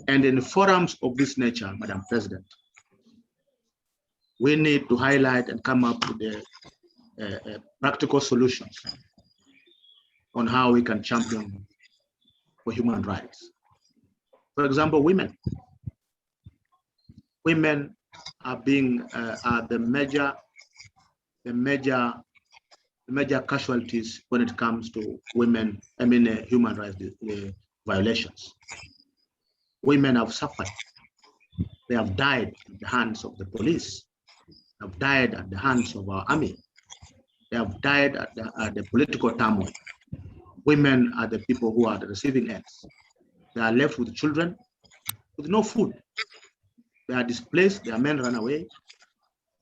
And in forums of this nature, Madam President, we need to highlight and come up with the practical solutions on how we can champion for human rights. For example, women. Women are being the major casualties when it comes to women, human rights violations. Women have suffered. They have died at the hands of the police, have died at the hands of our army. They have died at the political turmoil. Women are the people who are the receiving ends. They are left with children with no food. They are displaced, their men run away.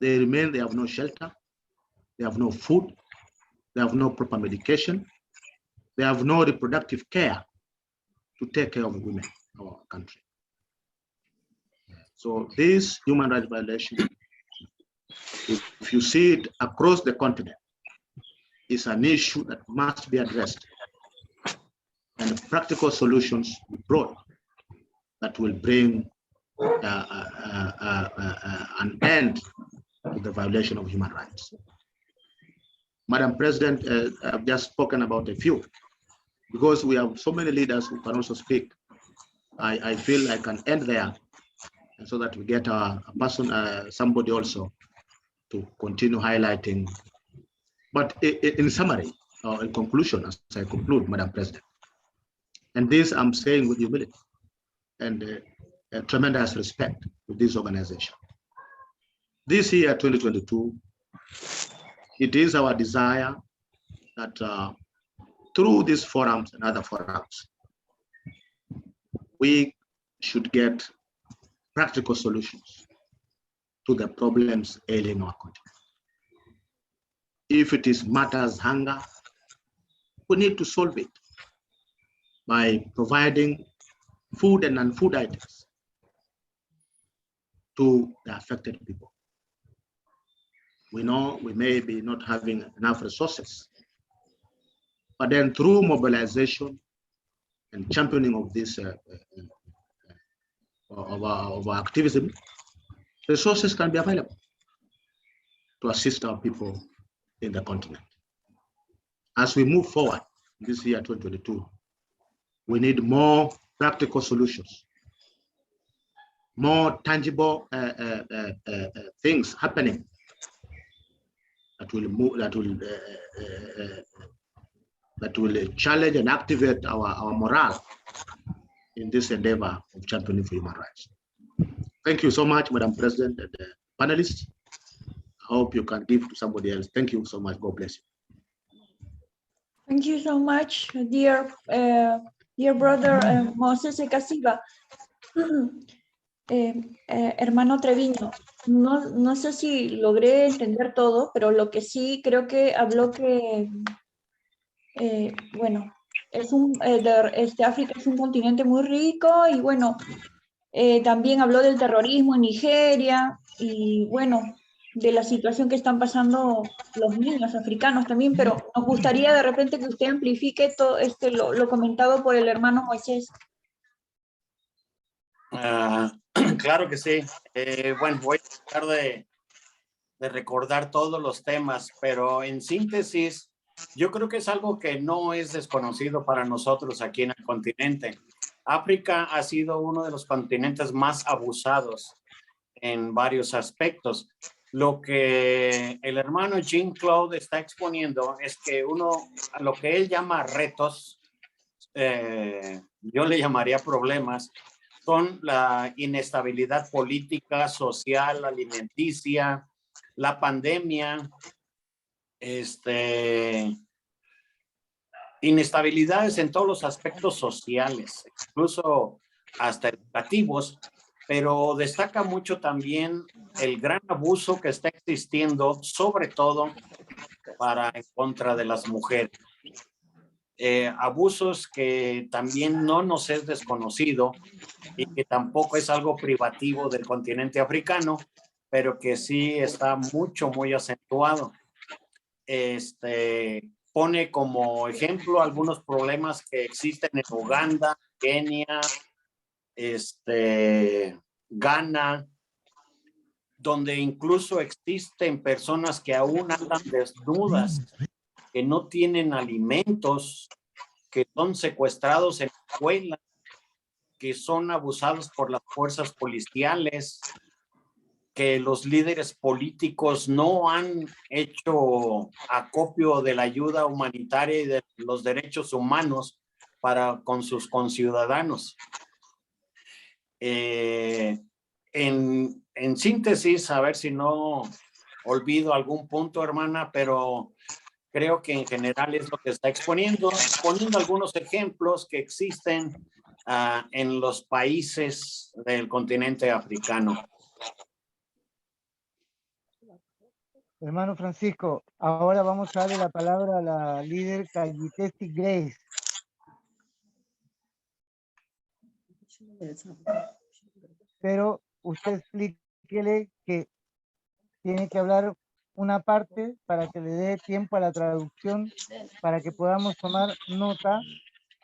They remain, they have no shelter. They have no food. They have no proper medication. They have no reproductive care to take care of women in our country. So this human rights violation, if you see it across the continent, is an issue that must be addressed, and practical solutions be brought that will bring an end to the violation of human rights. Madam President, I've just spoken about a few. Because we have so many leaders who can also speak, I feel I can end there, and so that we get somebody also to continue highlighting. But in summary, or in conclusion, as I conclude, Madam President, and this I'm saying with humility and tremendous respect to this organization. This year, 2022, it is our desire that through these forums and other forums, we should get practical solutions to the problems ailing our continent. If it is matters hunger, we need to solve it by providing food and non-food items to the affected people. We know we may be not having enough resources, but then through mobilization and championing of this of our activism, resources can be available to assist our people in the continent. As we move forward this year, 2022, we need more practical solutions, more tangible things happening that will challenge and activate our morale in this endeavor of championing for human rights. Thank you so much, Madam President and panelists. I hope you can give to somebody else. Thank you so much. God bless you. Thank you so much, dear brother Moses Ekasiba. Hermano Treviño, no sé si logré entender todo, pero lo que sí creo que habló que, bueno, África es un continente muy rico y bueno, también habló del terrorismo en Nigeria y bueno, de la situación que están pasando los niños africanos también, pero nos gustaría de repente que usted amplifique todo lo comentado por el hermano Moisés. Claro que sí. Bueno, voy a tratar de recordar todos los temas, pero en síntesis, yo creo que es algo que no es desconocido para nosotros aquí en el continente. África ha sido uno de los continentes más abusados en varios aspectos. Lo que el hermano Jean-Claude está exponiendo es que a lo que él llama retos, yo le llamaría problemas, son la inestabilidad política, social, alimenticia, la pandemia, inestabilidades en todos los aspectos sociales, incluso hasta educativos, pero destaca mucho también el gran abuso que está existiendo, sobre todo en contra de las mujeres. Abusos que también no nos es desconocido y que tampoco es algo privativo del continente africano, pero que sí está muy acentuado. Pone como ejemplo algunos problemas que existen en Uganda, Kenia, Ghana, donde incluso existen personas que aún andan desnudas, que no tienen alimentos, que son secuestrados en escuelas, que son abusados por las fuerzas policiales, que los líderes políticos no han hecho acopio de la ayuda humanitaria y de los derechos humanos para con sus conciudadanos. En síntesis, a ver si no olvido algún punto, hermana, pero creo que en general es lo que está exponiendo, poniendo algunos ejemplos que existen en los países del continente africano. Hermano Francisco, ahora vamos a darle la palabra a la líder Cayitesi Grace. Pero usted explíquele que tiene que hablar una parte para que le dé tiempo a la traducción, para que podamos tomar nota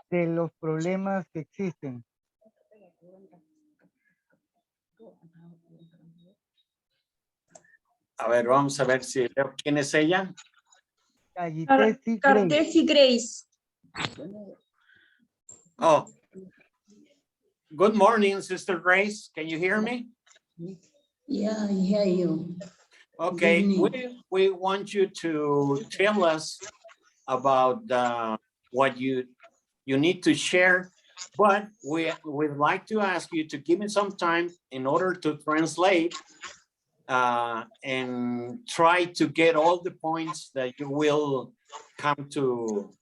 de los problemas que existen. A ver, vamos a ver si veo quién es ella. Cayitesi Grace. Cartesi Grace. Oh. Good morning, Sister Grace. Can you hear me? Yeah, I hear you. Okay, Good we want you to tell us about what you need to share, but we'd like to ask you to give me some time in order to translate and try to get all the points that you will come to,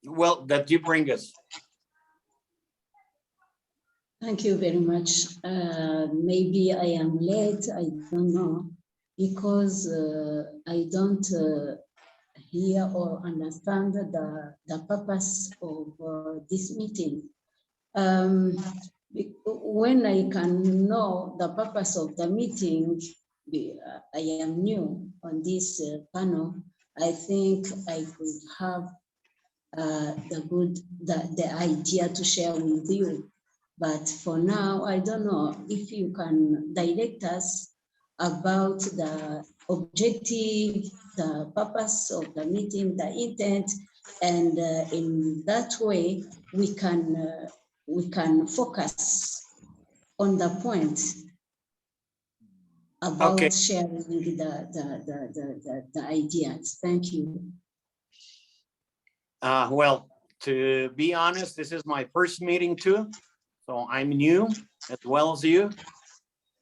well, that you bring us. Thank you very much. Maybe I am late, I don't know, because I don't hear or understand the purpose of this meeting. When I can know the purpose of the meeting, I am new on this panel, I think I could have the idea to share with you. But for now, I don't know if you can direct us about the objective, the purpose of the meeting, the intent, and in that way we can focus on the point about sharing the ideas. Thank you. Well, to be honest, this is my first meeting too. So I'm new as well as you.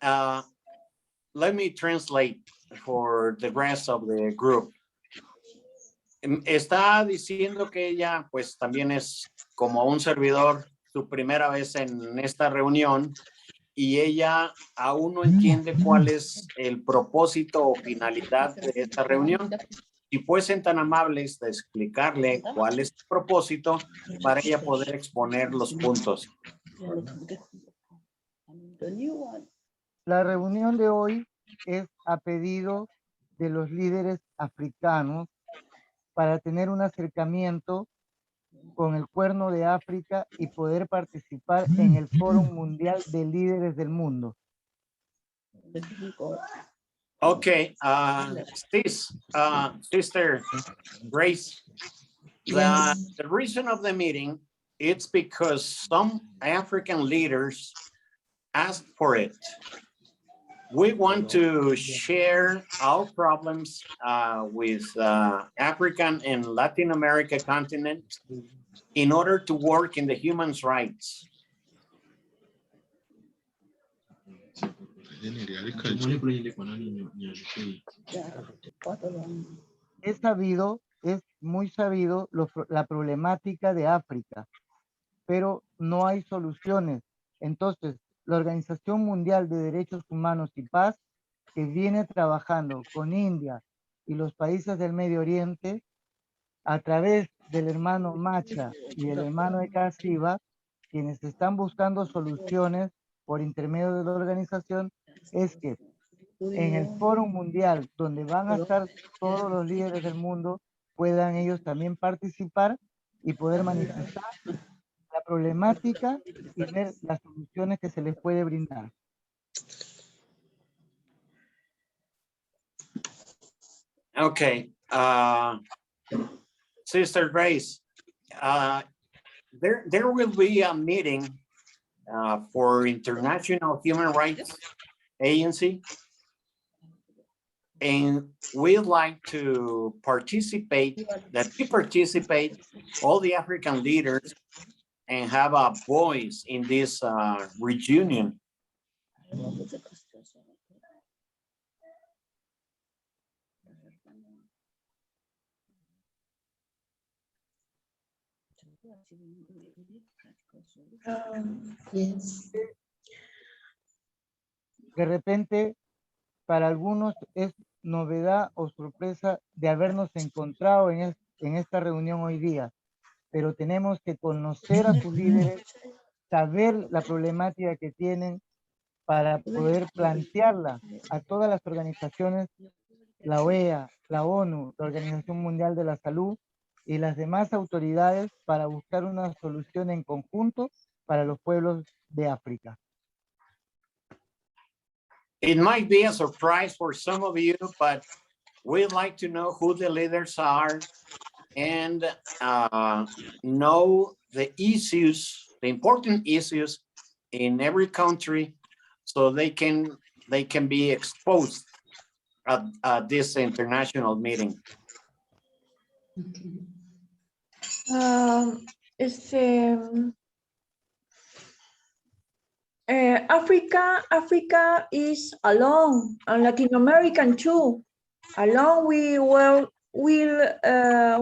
Let me translate for the rest of the group. Está diciendo que ella pues también es como un servidor, su primera vez en esta reunión, y ella aún no entiende cuál es el propósito o finalidad de esta reunión. Si fuesen tan amables de explicarle cuál es el propósito para ella poder exponer los puntos. La reunión de hoy es a pedido de los líderes africanos para tener un acercamiento con el Cuerno de África y poder participar en el Foro Mundial de Líderes del Mundo. Okay, Sister Grace, Yes. the reason of the meeting, it's because some African leaders asked for it. We want to share our problems with African and Latin America continent in order to work in the human rights. Es sabido, es muy sabido la problemática de África, pero no hay soluciones. Entonces, la Organización Mundial de Derechos Humanos y Paz, que viene trabajando con India y los países del Medio Oriente, a través del hermano Macha y el hermano Ekasiba, quienes están buscando soluciones por intermedio de la organización, es que en el Foro Mundial, donde van a estar todos los líderes del mundo, puedan ellos también participar y poder manifestar la problemática y ver las soluciones que se les puede brindar. Okay. Sister Grace, there will be a meeting for International Human Rights Agency, and we'd like to participate, all the African leaders, and have a voice in this reunion. Yes. De repente, para algunos es novedad o sorpresa de habernos encontrado en esta reunión hoy día, pero tenemos que conocer a sus líderes, saber la problemática que tienen para poder plantearla a todas las organizaciones, la OEA, la ONU, la Organización Mundial de la Salud y las demás autoridades para buscar una solución en conjunto para los pueblos de África. It might be a surprise for some of you, but we'd like to know who the leaders are and know the issues, the important issues in every country, so they can be exposed at this international meeting. Africa is alone, and Latin American too. Alone we will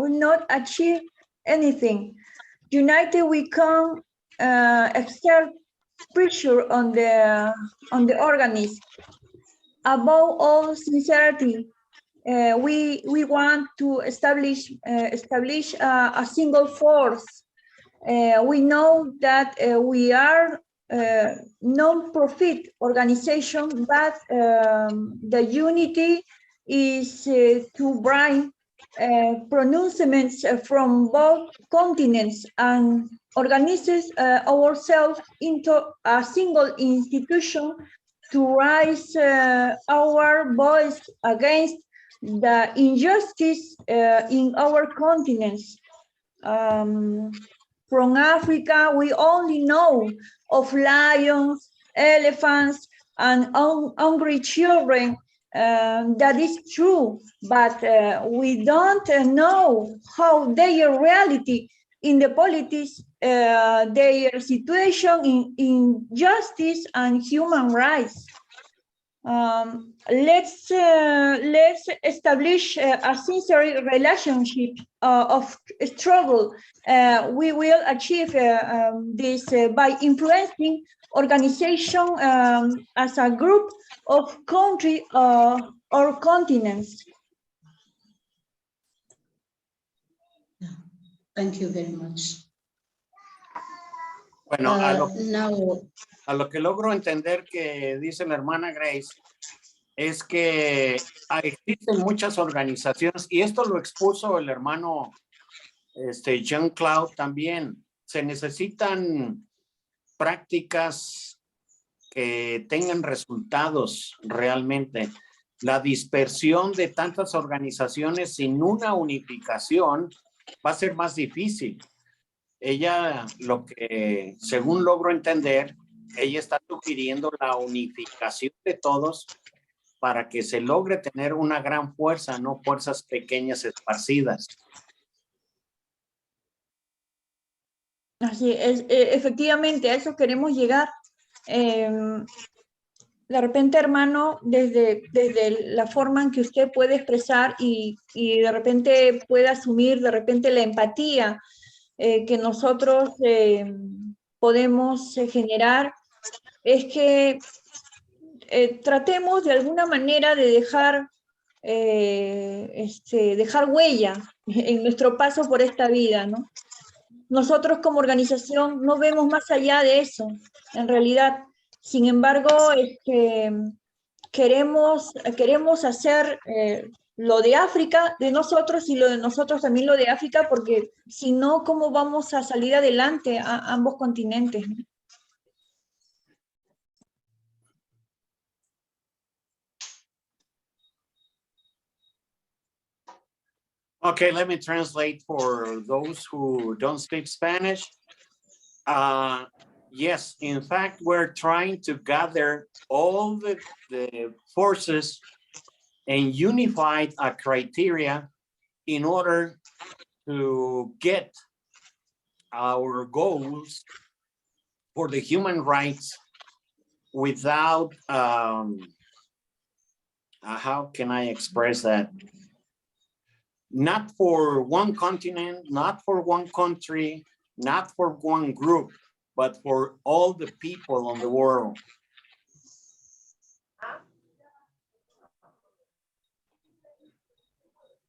not achieve anything. United we can exert pressure on the organism. Above all sincerity, we want to establish a single force. We know that we are non-profit organization, but the unity is to bring pronouncements from both continents and organizes ourselves into a single institution to raise our voice against the injustice in our continents. From Africa, we only know of lions, elephants, and hungry children. That is true, but we don't know how their reality in the politics, their situation in justice and human rights. Let's establish a sincere relationship of struggle. We will achieve this by influencing organization as a group of country or continents. Thank you very much. Bueno, Now, a lo que logro entender que dice la hermana Grace es que existen muchas organizaciones, y esto lo expuso el hermano Jean-Claude también. Se necesitan prácticas que tengan resultados realmente. La dispersión de tantas organizaciones sin una unificación va a ser más difícil. Ella, lo que según logro entender, ella está sugiriendo la unificación de todos para que se logre tener una gran fuerza, no fuerzas pequeñas esparcidas. Así es, efectivamente, a eso queremos llegar. De repente, hermano, desde la forma en que usted puede expresar y de repente puede asumir de repente la empatía que nosotros podemos generar, es que tratemos de alguna manera de dejar huella en nuestro paso por esta vida, ¿no? Nosotros como organización no vemos más allá de eso, en realidad. Sin embargo, queremos hacer lo de África de nosotros y lo de nosotros también lo de África, porque si no, ¿cómo vamos a salir adelante a ambos continentes? Okay, let me translate for those who don't speak Spanish. Yes, in fact, we're trying to gather all the forces and unify a criteria in order to get our goals for the human rights without, how can I express that? Not for one continent, not for one country, not for one group, but for all the people on the world.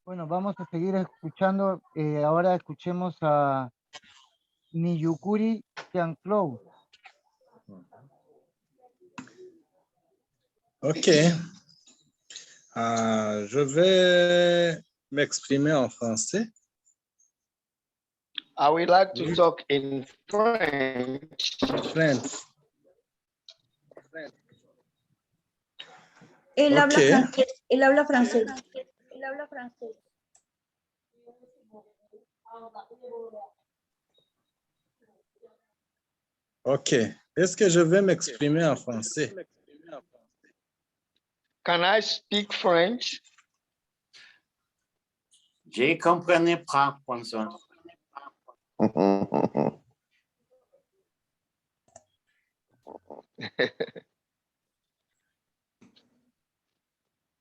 Bueno, vamos a seguir escuchando. Ahora escuchemos a Niyukuri Jean-Claude. Ok. Je vais m'exprimer en français. I would like to talk in French. French. Él habla Ok. francés. Él habla francés. Ok. Est-ce que je vais m'exprimer en français? Can I speak French? Je comprenais pas, François.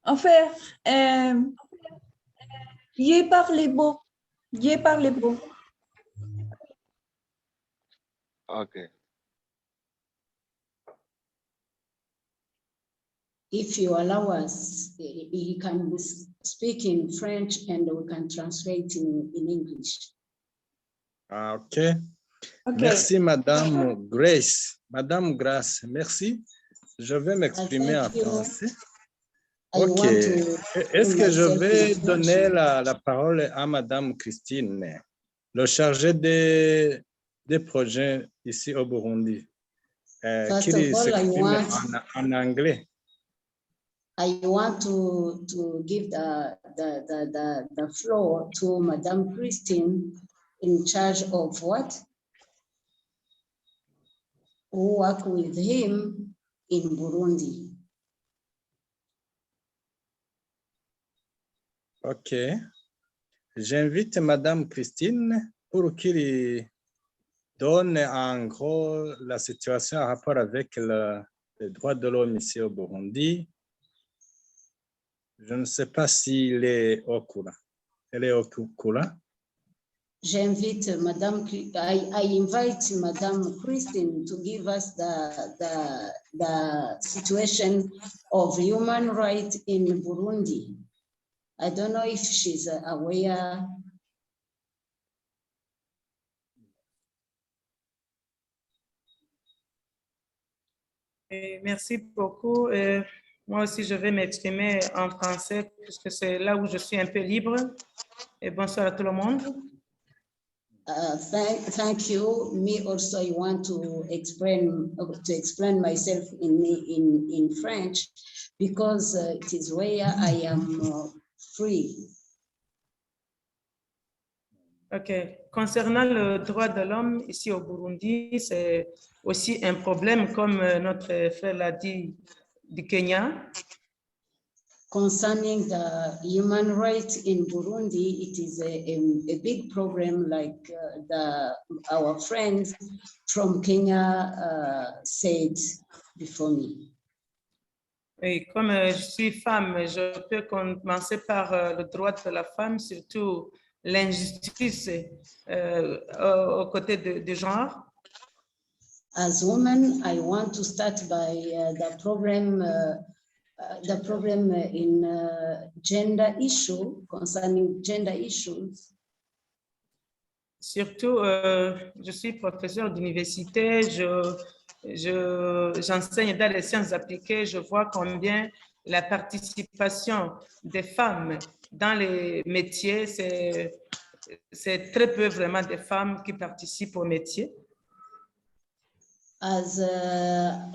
En fait, je parle beau. Je parle beau. Okay. If you allow us, he can speak in French and we can translate in English. Ok. Ok. Merci, Madame Grace. Madame Grace, merci. Je vais m'exprimer en Thank you. français. I Ok. want to Est-ce que je myself vais in French. donner la parole à Madame Christine, le chargé des projets ici au Burundi, First qui of all, s'exprime en anglais. I want to give the floor to Madame Christine in charge of what? Who work with him in Burundi. Ok. J'invite Madame Christine pour qu'il donne en gros la situation en rapport avec les droits de l'homme ici au Burundi. Je ne sais pas s'il est au courant. Elle est au courant. J'invite Madame, I invite Madame Christine to give us the situation of human rights in Burundi. I don't know if she's aware. Merci beaucoup. Moi aussi, je vais m'exprimer en français puisque c'est là où je suis un peu libre. Et bonsoir à tout le monde. Thank you. Me also, I want to explain myself in French because it is where I am free. OK. Concernant le droit de l'homme ici au Burundi, c'est aussi un problème, comme notre frère l'a dit, du Kenya. Concerning the human rights in Burundi, it is a big problem, like our friends from Kenya said before me. Et comme je suis femme, je peux commencer par le droit de la femme, surtout l'injustice aux côtés du genre. As woman, I want to start by the problem in gender issue, concerning gender issues. Surtout, je suis professeur d'université, j'enseigne dans les sciences appliquées, je vois combien la participation des femmes dans les métiers, c'est très peu vraiment de femmes qui participent aux métiers. As a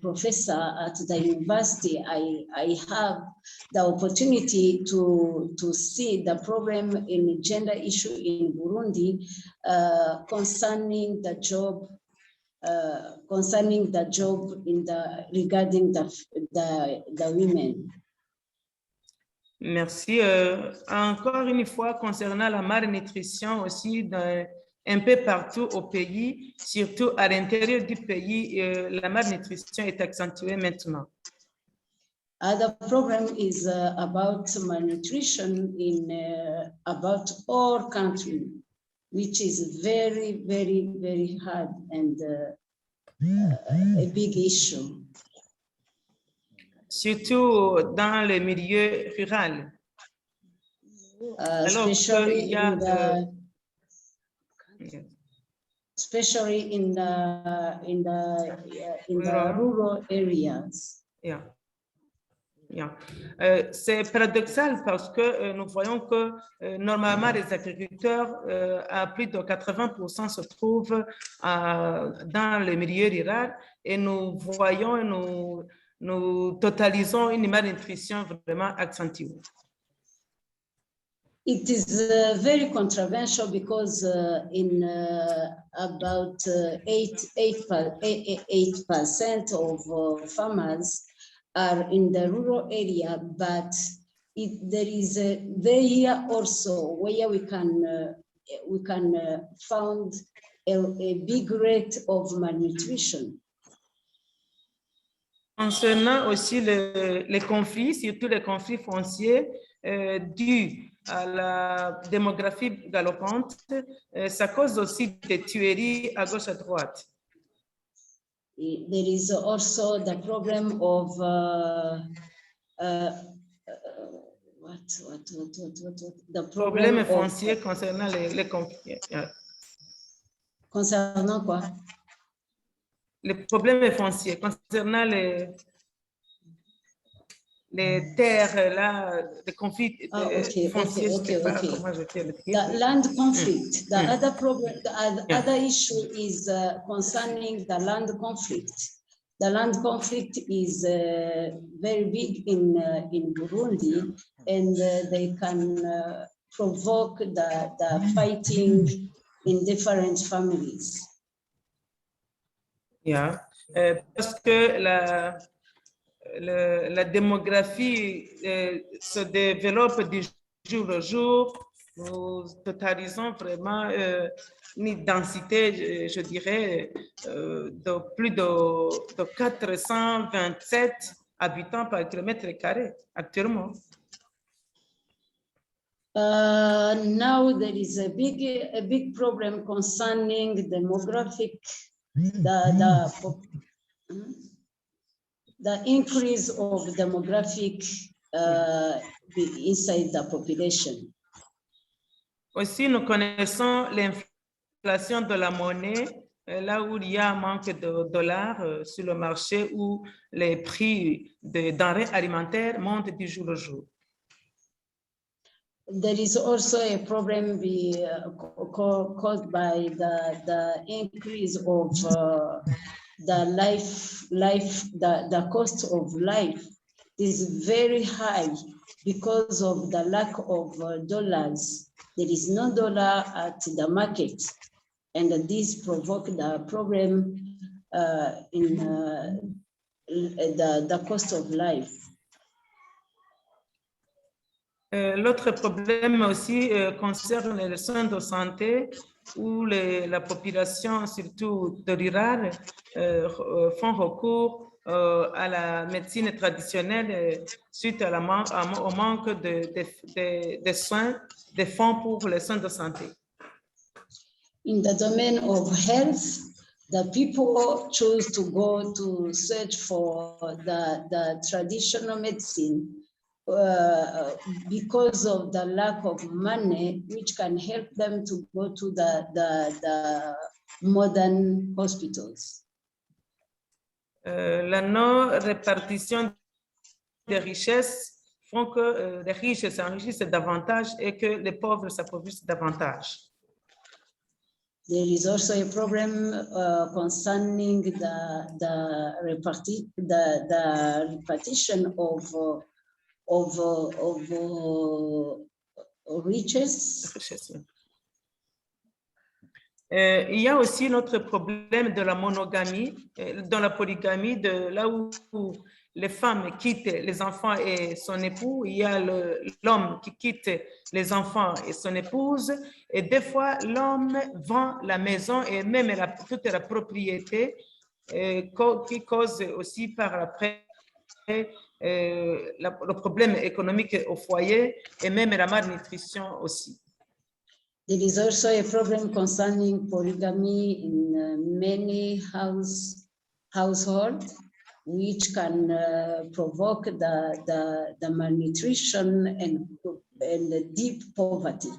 professor at the university, I have the opportunity to see the problem in gender issue in Burundi concerning the job regarding the women. Merci. Encore une fois, concernant la malnutrition aussi, un peu partout au pays, surtout à l'intérieur du pays, la malnutrition est accentuée maintenant. The problem is about malnutrition in about all countries, which is very, very, very hard and a big issue. Surtout dans le milieu rural. Especially in the rural areas. Yeah. Yeah. C'est paradoxal parce que nous voyons que normalement les agriculteurs à plus de 80% se trouvent dans le milieu rural et nous voyons, nous totalisons une malnutrition vraiment accentuée. It is very controversial because in about 8% of farmers are in the rural area, but there is there also where we can find a big rate of malnutrition. Concernant aussi les conflits, surtout les conflits fonciers dus à la démographie galopante, ça cause aussi des tueries à gauche à droite. There is also the problem of the problème foncier concernant les conflits. Concernant quoi? Les problèmes fonciers concernant les terres là, les conflits fonciers. The land conflict. The other problem, the other issue is concerning the land conflict. The land conflict is very big in Burundi, and they can provoke the fighting in different families. Yeah. Parce que la démographie se développe du jour au jour. Nous totalisons vraiment une densité, je dirais, de plus de 427 habitants par kilomètre carré actuellement. Now there is a big problem concerning demographic, the increase of demographic inside the population. Aussi, nous connaissons l'inflation de la monnaie, là où il y a un manque de dollars sur le marché, où les prix des denrées alimentaires montent du jour au jour. There is also a problem caused by the increase of the cost of life is very high because of the lack of dollars. There is no dollar at the market, and this provokes the problem in the cost of life. L'autre problème aussi concerne les soins de santé, où la population, surtout de rural, font recours à la médecine traditionnelle suite au manque de soins, de fonds pour les soins de santé. In the domain of health, the people choose to go to search for the traditional medicine because of the lack of money, which can help them to go to the modern hospitals. La non-répartition des richesses font que les riches s'enrichissent davantage et que les pauvres s'appauvrissent davantage. There is also a problem concerning the repartition of riches. Il y a aussi notre problème de la monogamie, dans la polygamie, de là où les femmes quittent les enfants et son époux, il y a l'homme qui quitte les enfants et son épouse, et des fois l'homme vend la maison et même toute la propriété, qui cause aussi par après le problème économique au foyer et même la malnutrition aussi. There is also a problem concerning polygamy in many households, which can provoke the malnutrition and deep poverty.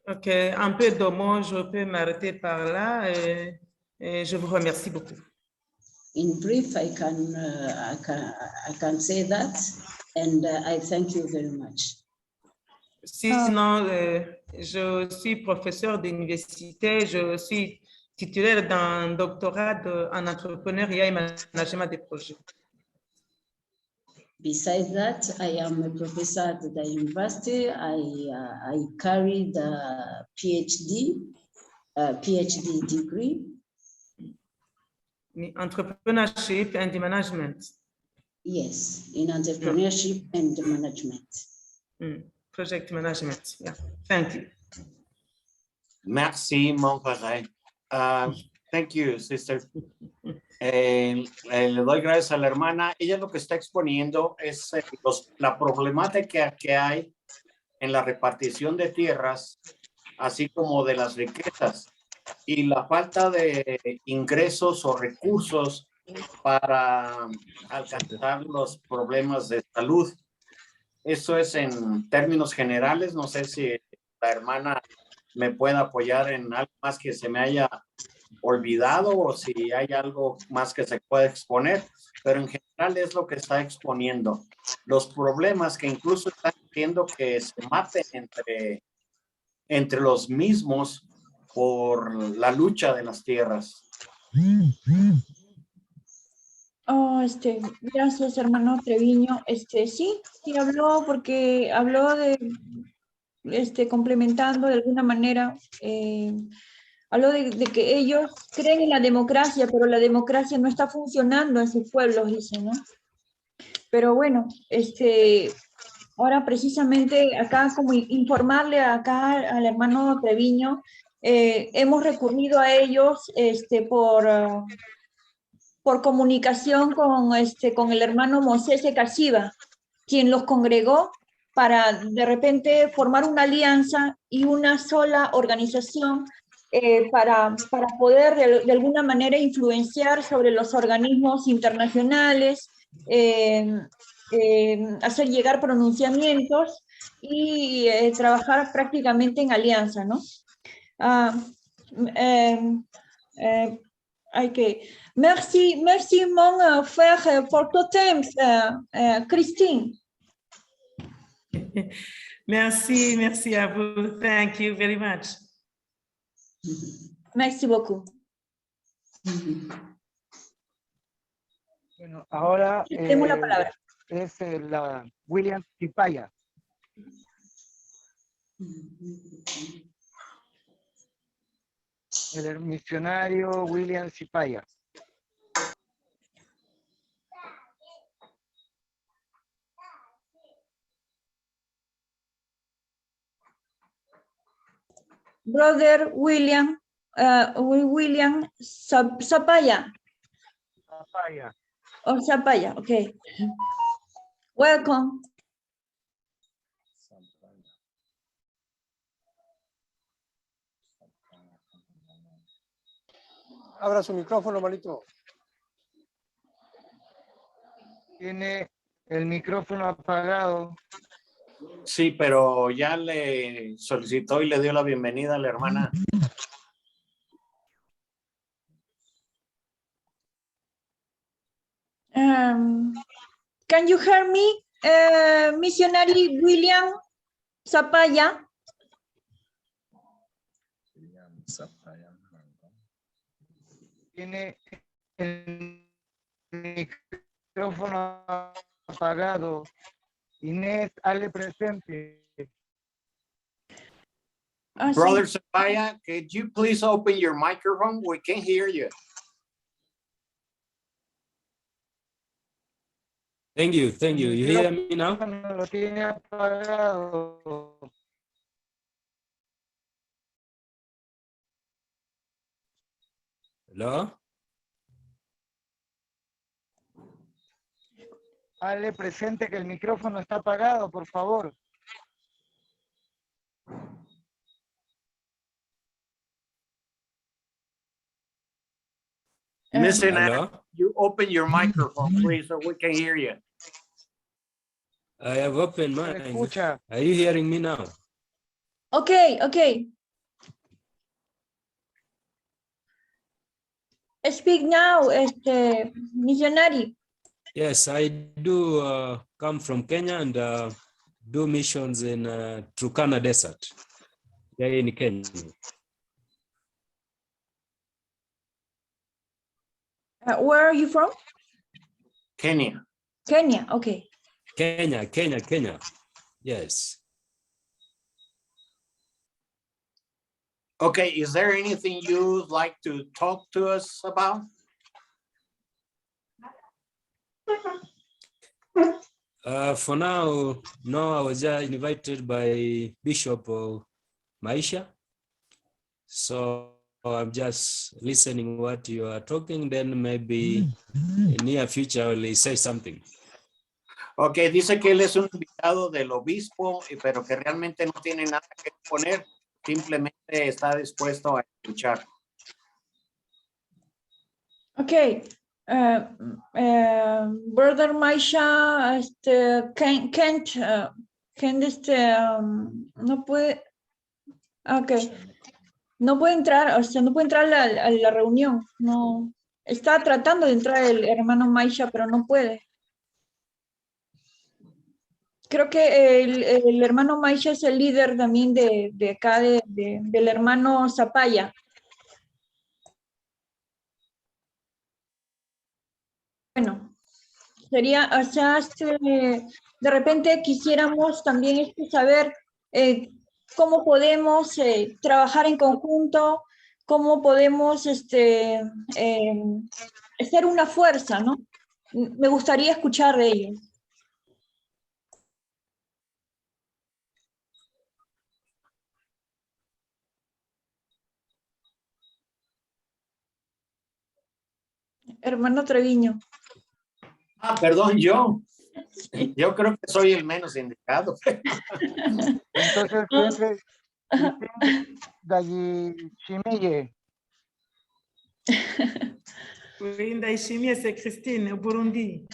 Ok, un peu de mots, je peux m'arrêter par là et je vous remercie beaucoup. In brief, I can say that, and I thank you very much. Sinon, je suis professeur d'université, je suis titulaire d'un doctorat en entrepreneuriat et management des projets. Besides that, I am a professor at the university. I carry the PhD degree. Entrepreneurship and management. Yes, in entrepreneurship and management. Project management. Yeah. Thank you. Merci, mon père. Thank you, sister. Le doy gracias a la hermana. Ella lo que está exponiendo es la problemática que hay en la repartición de tierras, así como de las riquezas, y la falta de ingresos o recursos para alcanzar los problemas de salud. Eso es en términos generales. No sé si la hermana me puede apoyar en algo más que se me haya olvidado o si hay algo más que se puede exponer, pero en general es lo que está exponiendo. Los problemas que incluso están haciendo que se maten entre los mismos por la lucha de las tierras. Oh, gracias, hermano Treviño. Sí habló porque habló de, complementando de alguna manera, habló de que ellos creen en la democracia, pero la democracia no está funcionando en sus pueblos, dice, ¿no? Pero bueno, ahora precisamente acá como informarle acá al hermano Treviño, hemos recurrido a ellos por comunicación con el hermano Moisés Casiva, quien los congregó para de repente formar una alianza y una sola organización para poder de alguna manera influenciar sobre los organismos internacionales, hacer llegar pronunciamientos y trabajar prácticamente en alianza, ¿no? Merci mon frère pour ton temps, Christine. Merci à vous. Thank you very much. Merci beaucoup. Bueno, ahora tengo la palabra. Es William Cipaya. El misionario William Cipaya. Brother William Zapaya. Zapaya. Oh, Zapaya, okay. Welcome. Abra su micrófono, manito. Tiene el micrófono apagado. Sí, pero ya le solicitó y le dio la bienvenida a la hermana. Can you hear me, missionary William Zapaya? Tiene el micrófono apagado. Inés, hazle presente. Brother Sapaya, could you please open your microphone? We can't hear you. Thank you, thank you. You hear me now? Lo tiene apagado. Hello? Hazle presente que el micrófono está apagado, por favor. Miss Hello? Anna, you open your microphone, please, so we can hear you. I have opened Se mine. escucha. Are you hearing me now? Okay, okay. Speak now, missionary. Yes, I do come from Kenya and do missions in Turkana Desert, there in Kenya. Where are you from? Kenya. Kenya, okay. Kenya. Yes. Okay, is there anything you'd like to talk to us about? For now, no, I was just invited by Bishop Maisha. So I'm just listening what you are talking, then maybe in near future I will say something. Okay, dice que él es un invitado del obispo, pero que realmente no tiene nada que poner, simplemente está dispuesto a escuchar. Okay. Brother Maisha, Kent, no puede, okay, no puede entrar, o sea, no puede entrar a la reunión, no, está tratando de entrar el hermano Maisha, pero no puede. Creo que el hermano Maisha es el líder también de acá, del hermano Zapaya. Bueno, sería, o sea, de repente quisiéramos también saber cómo podemos trabajar en conjunto, cómo podemos ser una fuerza, ¿no? Me gustaría escuchar de ellos. Hermano Treviño. Ah, perdón, yo creo que soy el menos indicado. Entonces, siempre Ndayishimiye. Oui, Ndayishimiye, c'est Christine, Burundi.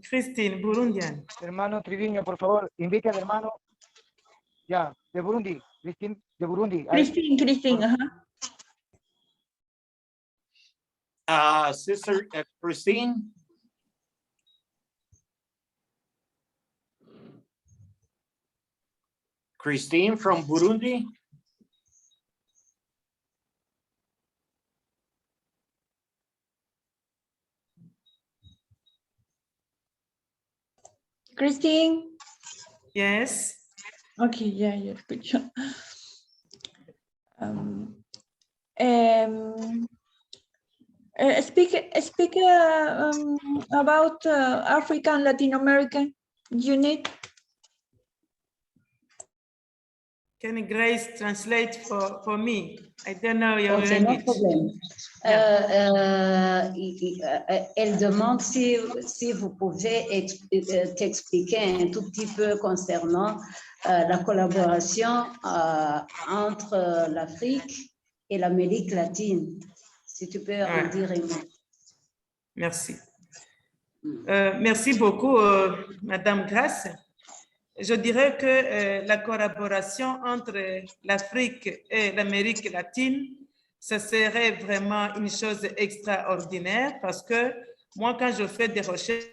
Christine, burundienne. Hermano Triviño, por favor, invite al hermano. Ya, de Burundi. Christine, de Burundi. Christine, ajá. Sister Christine. Christine from Burundi. Christine. Yes. Okay, ya escucho. Speak about African Latin American unit. Can Grace translate for me? I don't know your Okay, language. no problem. Elle demande si vous pouvez t'expliquer un tout petit peu concernant la collaboration entre l'Afrique et l'Amérique latine. Si tu peux en dire un mot. Merci. Merci beaucoup, Madame Grace. Je dirais que la collaboration entre l'Afrique et l'Amérique latine, ce serait vraiment une chose extraordinaire parce que Moi, quand je fais des recherches,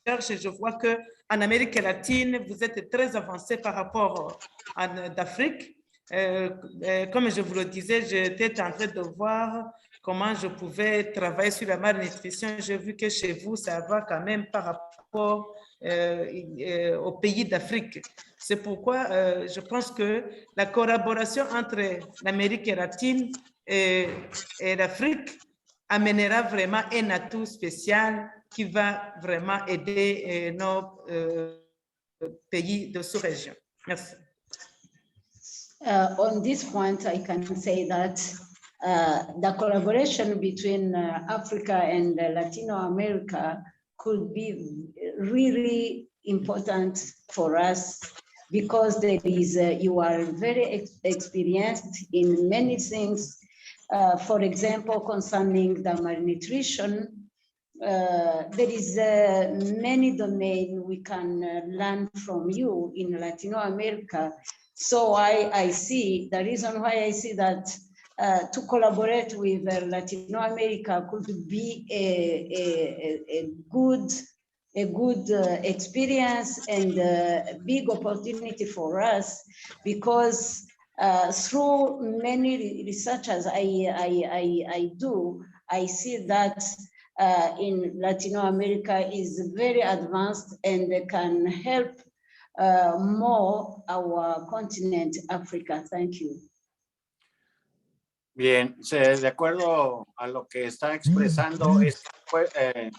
je vois qu'en Amérique latine, vous êtes très avancé par rapport à d'Afrique. Comme je vous le disais, j'étais en train de voir comment je pouvais travailler sur la malnutrition. J'ai vu que chez vous, ça va quand même par rapport aux pays d'Afrique. C'est pourquoi je pense que la collaboration entre l'Amérique latine et l'Afrique amènera vraiment un atout spécial qui va vraiment aider nos pays de sous-région. Merci. On this point, I can say that the collaboration between Africa and Latino America could be really important for us because there is, you are very experienced in many things. For example, concerning the malnutrition, there is many domains we can learn from you in Latino America. So I see, the reason why I see that to collaborate with Latino America could be a good experience and a big opportunity for us, because through many researchers I do, I see that in Latino America is very advanced and can help more our continent, Africa. Thank you. Bien, de acuerdo a lo que está expresando,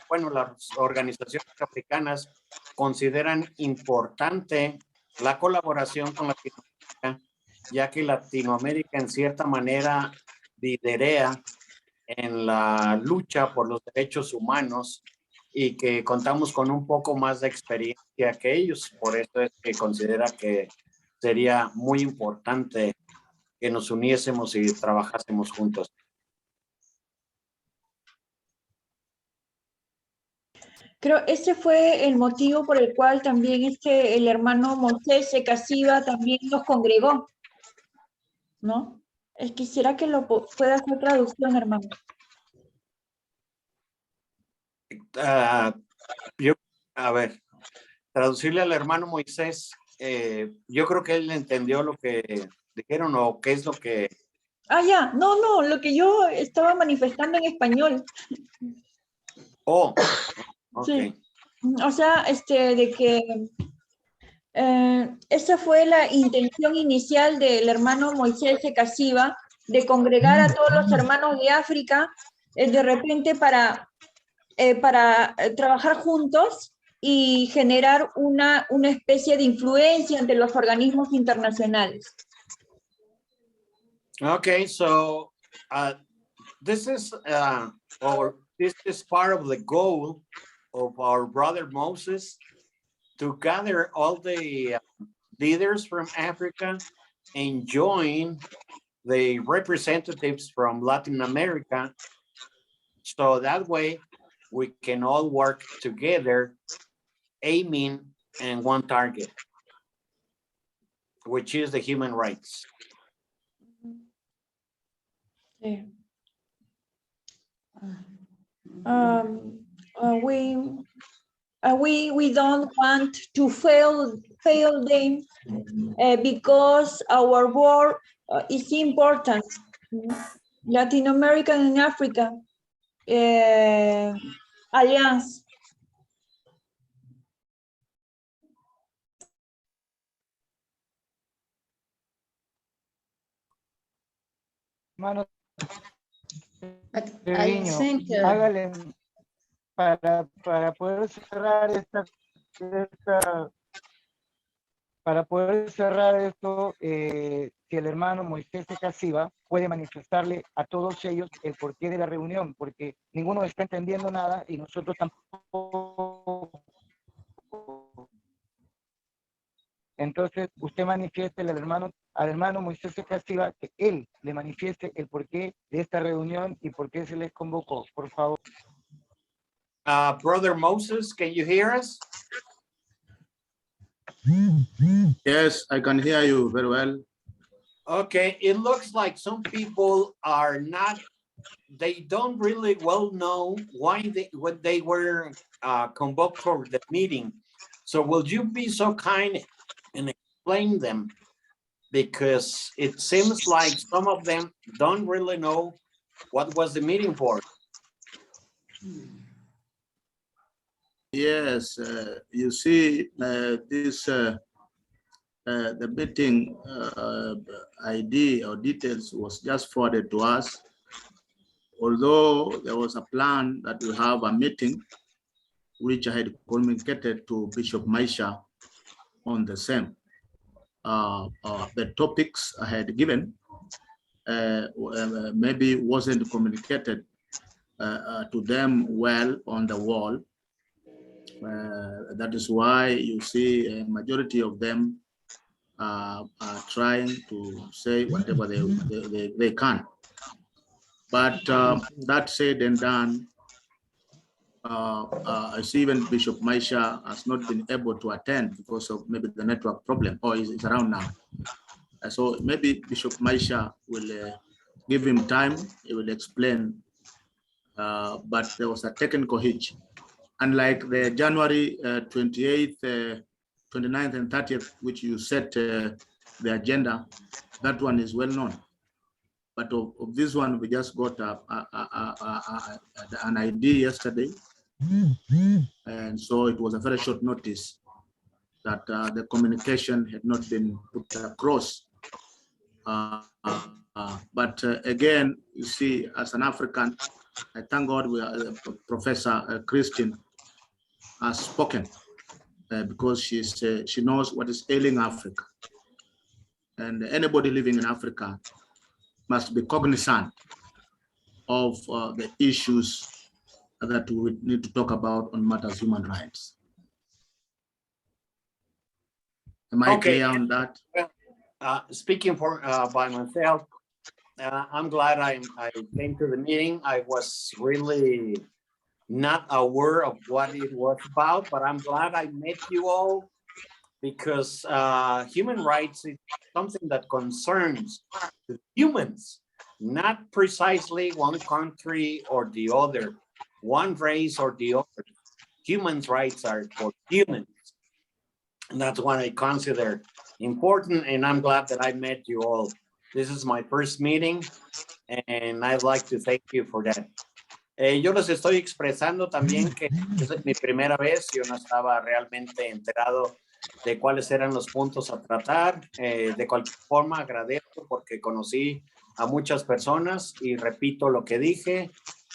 bueno, las organizaciones africanas consideran importante la colaboración con Latinoamérica, ya que Latinoamérica en cierta manera liderea en la lucha por los derechos humanos y que contamos con un poco más de experiencia que ellos. Por eso es que considera que sería muy importante que nos uniésemos y trabajásemos juntos. Creo ese fue el motivo por el cual también el hermano Moisés Casiva también nos congregó, ¿no? Quisiera que lo pueda hacer traducción, hermano. Yo, a ver, traducirle al hermano Moisés, yo creo que él entendió lo que dijeron o qué es lo que... Ah, ya, no, lo que yo estaba manifestando en español. Oh, ok. Sí. O sea, de que esa fue la intención inicial del hermano Moisés Casiva, de congregar a todos los hermanos de África, de repente para trabajar juntos y generar una especie de influencia entre los organismos internacionales. Okay, so this is part of the goal of our brother Moses, to gather all the leaders from Africa and join the representatives from Latin America, so that way we can all work together, aiming at one target, which is the human rights. Sí. We don't want to fail them because our work is important. Latin America and Africa alliance. Hermano, I think hágale para poder cerrar para poder cerrar esto, si el hermano Moisés Casiva puede manifestarle a todos ellos el porqué de la reunión, porque ninguno está entendiendo nada y nosotros tampoco. Entonces, usted manifieste al hermano Moisés Casiva, que él le manifieste el porqué de esta reunión y por qué se les convocó, por favor. Brother Moses, can you hear us? Yes, I can hear you very well. Okay, it looks like some people are not they don't really well know what they were convoked for the meeting. So will you be so kind and explain them? Because it seems like some of them don't really know what was the meeting for. Yes, you see, the meeting ID or details was just forwarded to us. Although there was a plan that we have a meeting, which I had communicated to Bishop Maisha on the same. The topics I had given maybe wasn't communicated to them well on the wall. That is why you see a majority of them are trying to say whatever they can. But that said and done, I see even Bishop Maisha has not been able to attend because of maybe the network problem, or is around now. So maybe Bishop Maisha will give him time, he will explain, but there was a technical hitch. Unlike the January 28th, 29th and 30th, which you set the agenda, that one is well known. But of this one, we just got an idea yesterday. And so it was a very short notice that the communication had not been put across. But again, you see, as an African, I thank God Professor Christine has spoken because she knows what is ailing Africa. And anybody living in Africa must be cognizant of the issues that we need to talk about on matters of human rights. Am I clear on that? Well, speaking for by myself, I'm glad I came to the meeting. I was really not aware of what it was about, but I'm glad I met you all, because human rights is something that concerns the humans, not precisely one country or the other, one race or the other. Human rights are for humans. And that's what I consider important, and I'm glad that I met you all. This is my first meeting, and I'd like to thank you for that. Yo les estoy expresando también que es mi primera vez, yo no estaba realmente enterado de cuáles eran los puntos a tratar. De cualquier forma, agradezco porque conocí a muchas personas y repito lo que dije,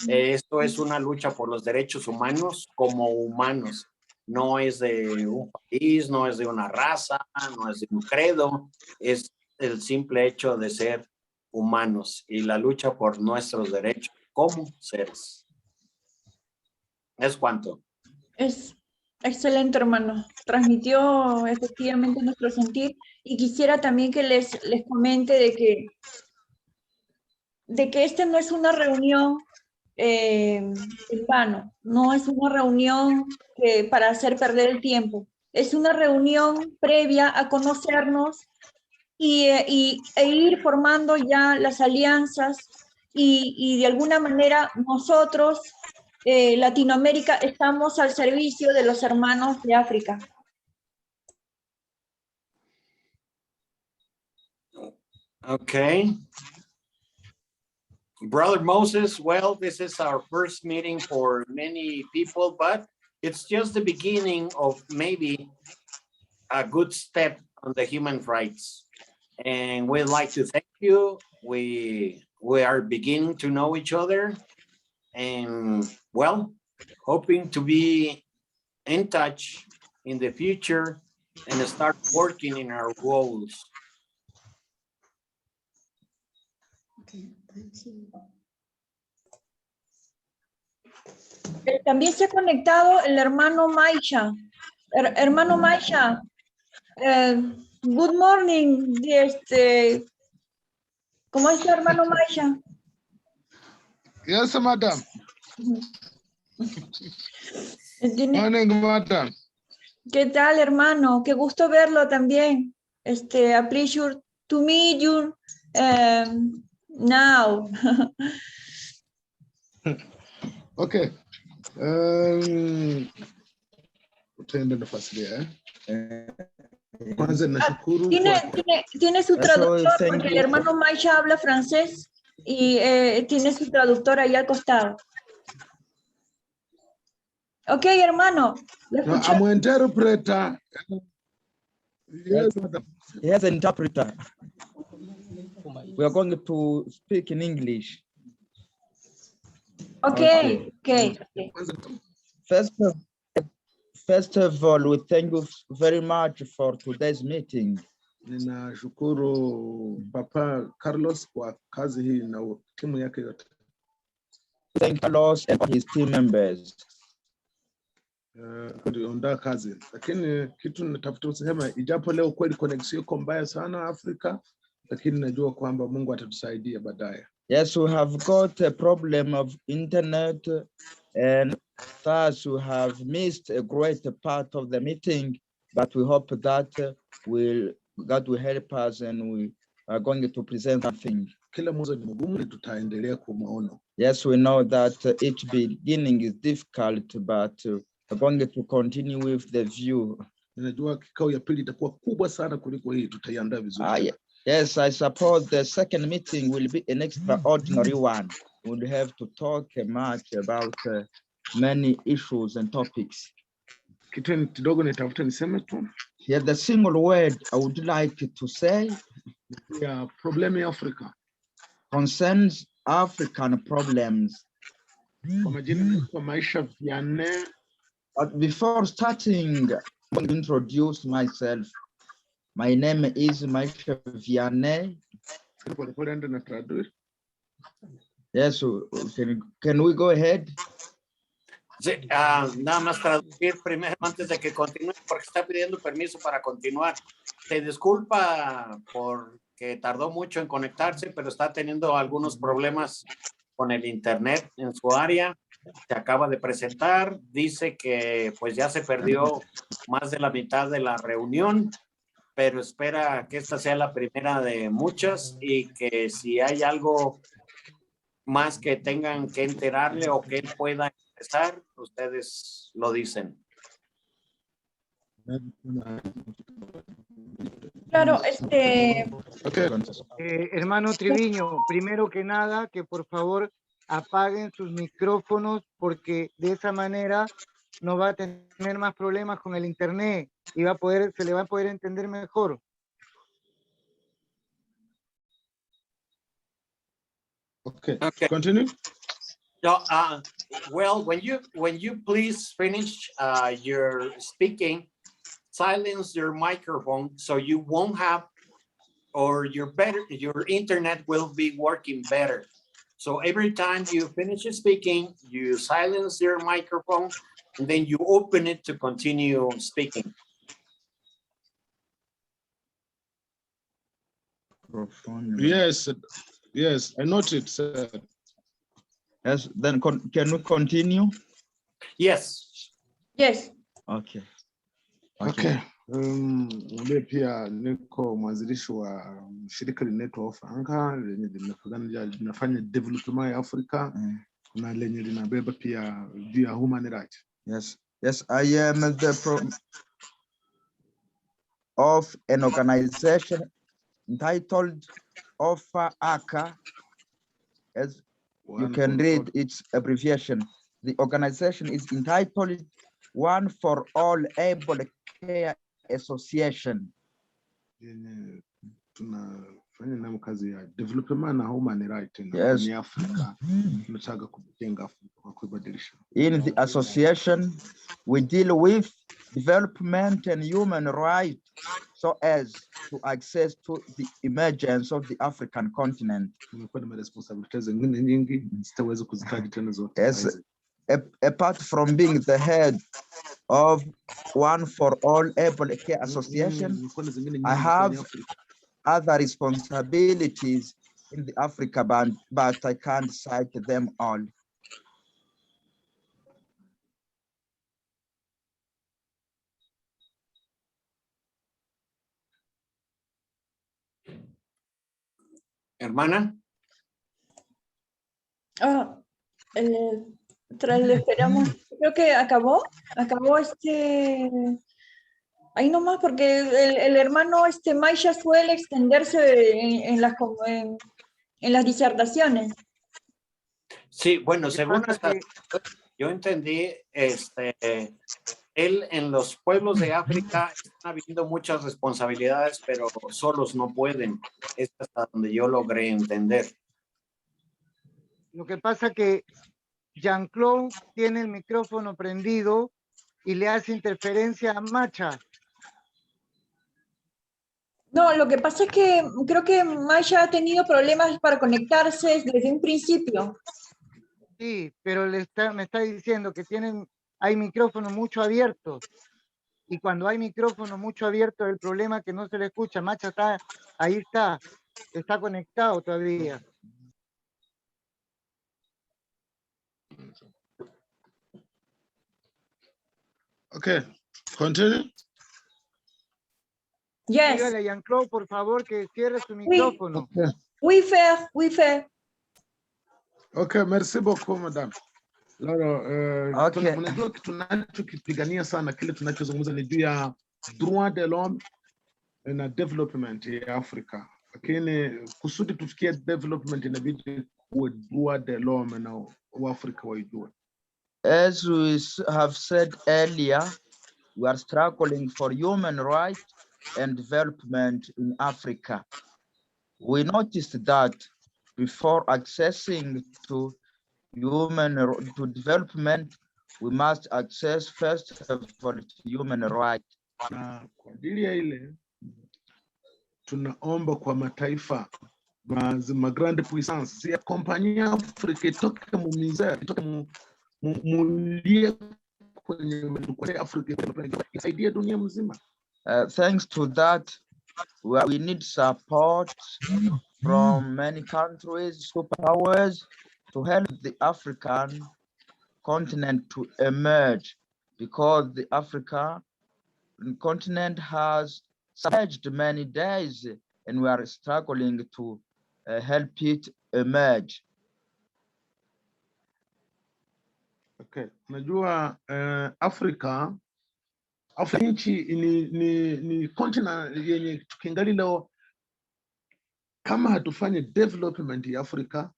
esto es una lucha por los derechos humanos como humanos. No es de un país, no es de una raza, no es de un credo, es el simple hecho de ser humanos y la lucha por nuestros derechos como seres. ¿Es cuánto? Es excelente, hermano. Transmitió efectivamente nuestro sentir, y quisiera también que les comente de que esta no es una reunión en vano, no es una reunión para hacer perder el tiempo, es una reunión previa a conocernos e ir formando ya las alianzas y de alguna manera nosotros, Latinoamérica, estamos al servicio de los hermanos de África. Okay. Brother Moses, well, this is our first meeting for many people, but it's just the beginning of maybe a good step on the human rights. And we'd like to thank you. We are beginning to know each other, and well, hoping to be in touch in the future and start working in our goals. También se ha conectado el hermano Maisha. Hermano Maisha, good morning. ¿Cómo está, hermano Maisha? Yes, madam. Morning, madam. ¿Qué tal, hermano? Qué gusto verlo también. A pleasure to meet you now. Okay. Utaenda nafasi ya. Kwanza nashukuru tiene su traductor porque el hermano Maisha habla francés y tiene su traductor ahí al costado. Ok, hermano. I'm an interpreter. Yes, he has an interpreter. We are going to speak in English. Okay. First of all, we thank you very much for today's meeting. Ninashukuru Papa Carlos kwa kazi hii na timu yake yote. Thank Carlos and his team members. Kulionda kazi, lakini kitu natafuta kusema, ijapo leo kweli connection iko mbaya sana Afrika, lakini najua kwamba Mungu atatusaidia baadaye. Yes, we have got a problem of internet, and thus we have missed a great part of the meeting, but we hope that God will help us and we are going to present something. Kila mwanzo ni mgumu, tutaendelea kwa maono. Yes, we know that each beginning is difficult, but we're going to continue with the view. Ninajua kikao ya pili itakuwa kubwa sana kuliko hii, tutaiandaa vizuri. Yes, I suppose the second meeting will be an extraordinary one. We'll have to talk much about many issues and topics. Kitu kidogo nitafuta niseme tu. Yeah, the single word I would like to say, problem in Africa concerns African problems. Kwa majina naitwa Maisha Vianney. But before starting, I'm going to introduce myself. My name is Maisha Vianney. Yes, can we go ahead? Sí, nada más traducir primero antes de que continúe, porque está pidiendo permiso para continuar. Se disculpa porque tardó mucho en conectarse, pero está teniendo algunos problemas con el internet en su área. Se acaba de presentar, dice que pues ya se perdió más de la mitad de la reunión, pero espera que esta sea la primera de muchas y que si hay algo más que tengan que enterarle o que él pueda empezar, ustedes lo dicen. Claro, hermano Triviño, primero que nada, que por favor apaguen sus micrófonos porque de esa manera no va a tener más problemas con el internet y se le va a poder entender mejor. Okay. Continue. So, well, when you please finish your speaking, silence your microphone so you won't have, or your internet will be working better. So every time you finish speaking, you silence your microphone and then you open it to continue speaking. Yes, I noted, sir. Yes, then can we continue? Yes. Okay. Pia niko mwanzilishi wa shirika linaitwa Ofanga lenye linafanya development ya Afrika na lenye linabeba pia juu ya human rights. Yes, I am the of an organization entitled OFA-ACA, as you can read its abbreviation. The organization is entitled One for All Able Care Association. Tunafanya na kazi ya development na human rights in Africa. Tunataka kujenga Afrika, kubadilisha. In the association, we deal with development and human rights so as to access to the emergence of the African continent. Yes, apart from being the head of One for All Able Care Association, I have other responsibilities in the Africa band, but I can't cite them all. Hermana. Le esperamos, creo que acabó ahí nomás, porque el hermano Maisha suele extenderse en las disertaciones. Sí, bueno, según pasa hasta que- yo entendí, él en los pueblos de África están habiendo muchas responsabilidades, pero solos no pueden. Es hasta donde yo logré entender. Lo que pasa que Jean-Claude tiene el micrófono prendido y le hace interferencia a Macha. No, lo que pasa es que creo que Maya ha tenido problemas para conectarse desde un principio. Sí, pero me está diciendo que hay micrófonos mucho abiertos. Y cuando hay micrófono mucho abierto, el problema es que no se le escucha. Macha está conectado todavía. Okay, continue. Yes. Dígale a Jean-Claude, por favor, que cierre su micrófono. Oui, faire. Okay, merci beaucoup, madame. Loro, Okay. unajua tunachokipigania sana kile tunachozungumza ni juu ya droit de l'homme na development ya Afrika, lakini kusudi tufikie development inabidi kuwe droit de l'homme na Waafrika waijue. As we have said earlier, we are struggling for human rights and development in Africa. We noticed that before accessing to development, we must access first for human rights. Na kwa ajili ya ile tunaomba kwa mataifa ma grande puissance si accompagner Afrika itoke mu misère, itoke mulie kwenye Afrika isaidie dunia mzima. Thanks to that, we need support from many countries, superpowers, to help the African continent to emerge, because the African continent has surged many days and we are struggling to help it emerge. Okay, najua Afrika nchi ni continent yenye tukiangalia leo, kama hatufanye development ya Afrika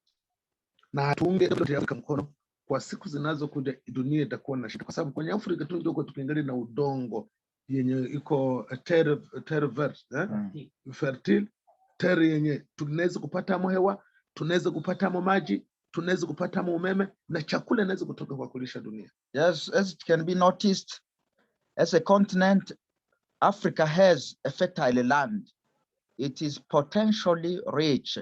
na hatuunge development ya Afrika mkono, kwa siku zinazokuja dunia itakuwa na shida, kwa sababu kwenye Afrika tu ndio tukiangalia na udongo yenye iko terre fertile, terre yenye tunaweza kupata hewa, tunaweza kupata maji, tunaweza kupata umeme na chakula inaweza kutoka kwa kulisha dunia. Yes, as it can be noticed, as a continent, Africa has a fertile land. It is potentially rich.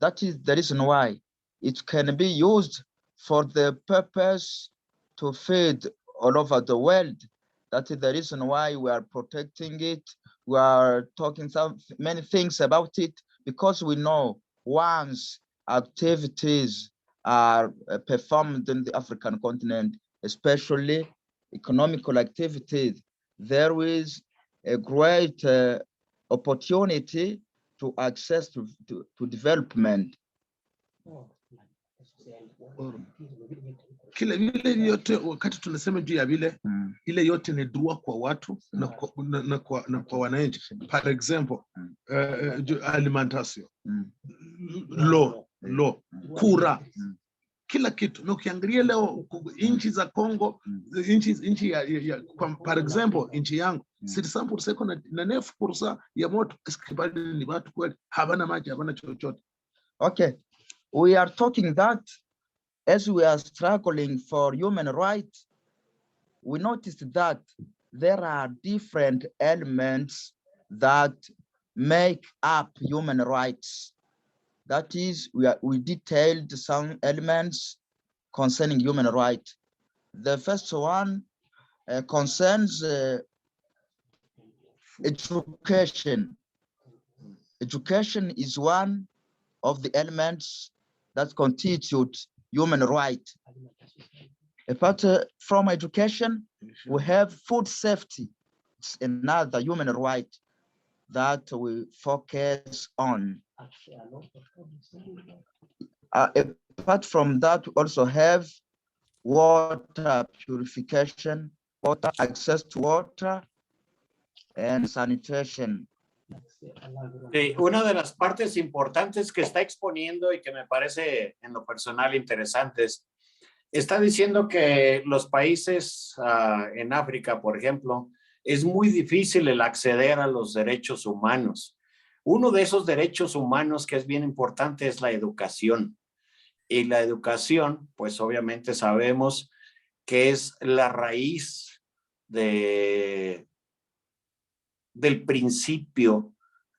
That is the reason why it can be used for the purpose to feed all over the world. That is the reason why we are protecting it. We are talking many things about it, because we know once activities are performed in the African continent, especially economical activities, there is a great opportunity to access to development. Kila vile yote wakati tunasema juu ya vile ile yote ni droit kwa watu na kwa wananchi. For example, alimentation, law, kura, kila kitu. Na ukiangalia leo nchi za Kongo, nchi ya for example nchi yangu 60% na 9% ya moto bali ni watu kweli habana maji, habana chochote. Okay, we are talking that as we are struggling for human rights, we noticed that there are different elements that make up human rights. That is, we detailed some elements concerning human rights. The first one concerns education. Education is one of the elements that constitute human right. Apart from education, we have food safety. It's another human right that we focus on. Apart apart from that, we also have water purification, water access to water, and sanitation. Una de las partes importantes que está exponiendo y que me parece en lo personal interesantes, está diciendo que los países en África, por ejemplo, es muy difícil el acceder a los derechos humanos. Uno de esos derechos humanos que es bien importante es la educación. Y la educación, pues obviamente sabemos que es la raíz del principio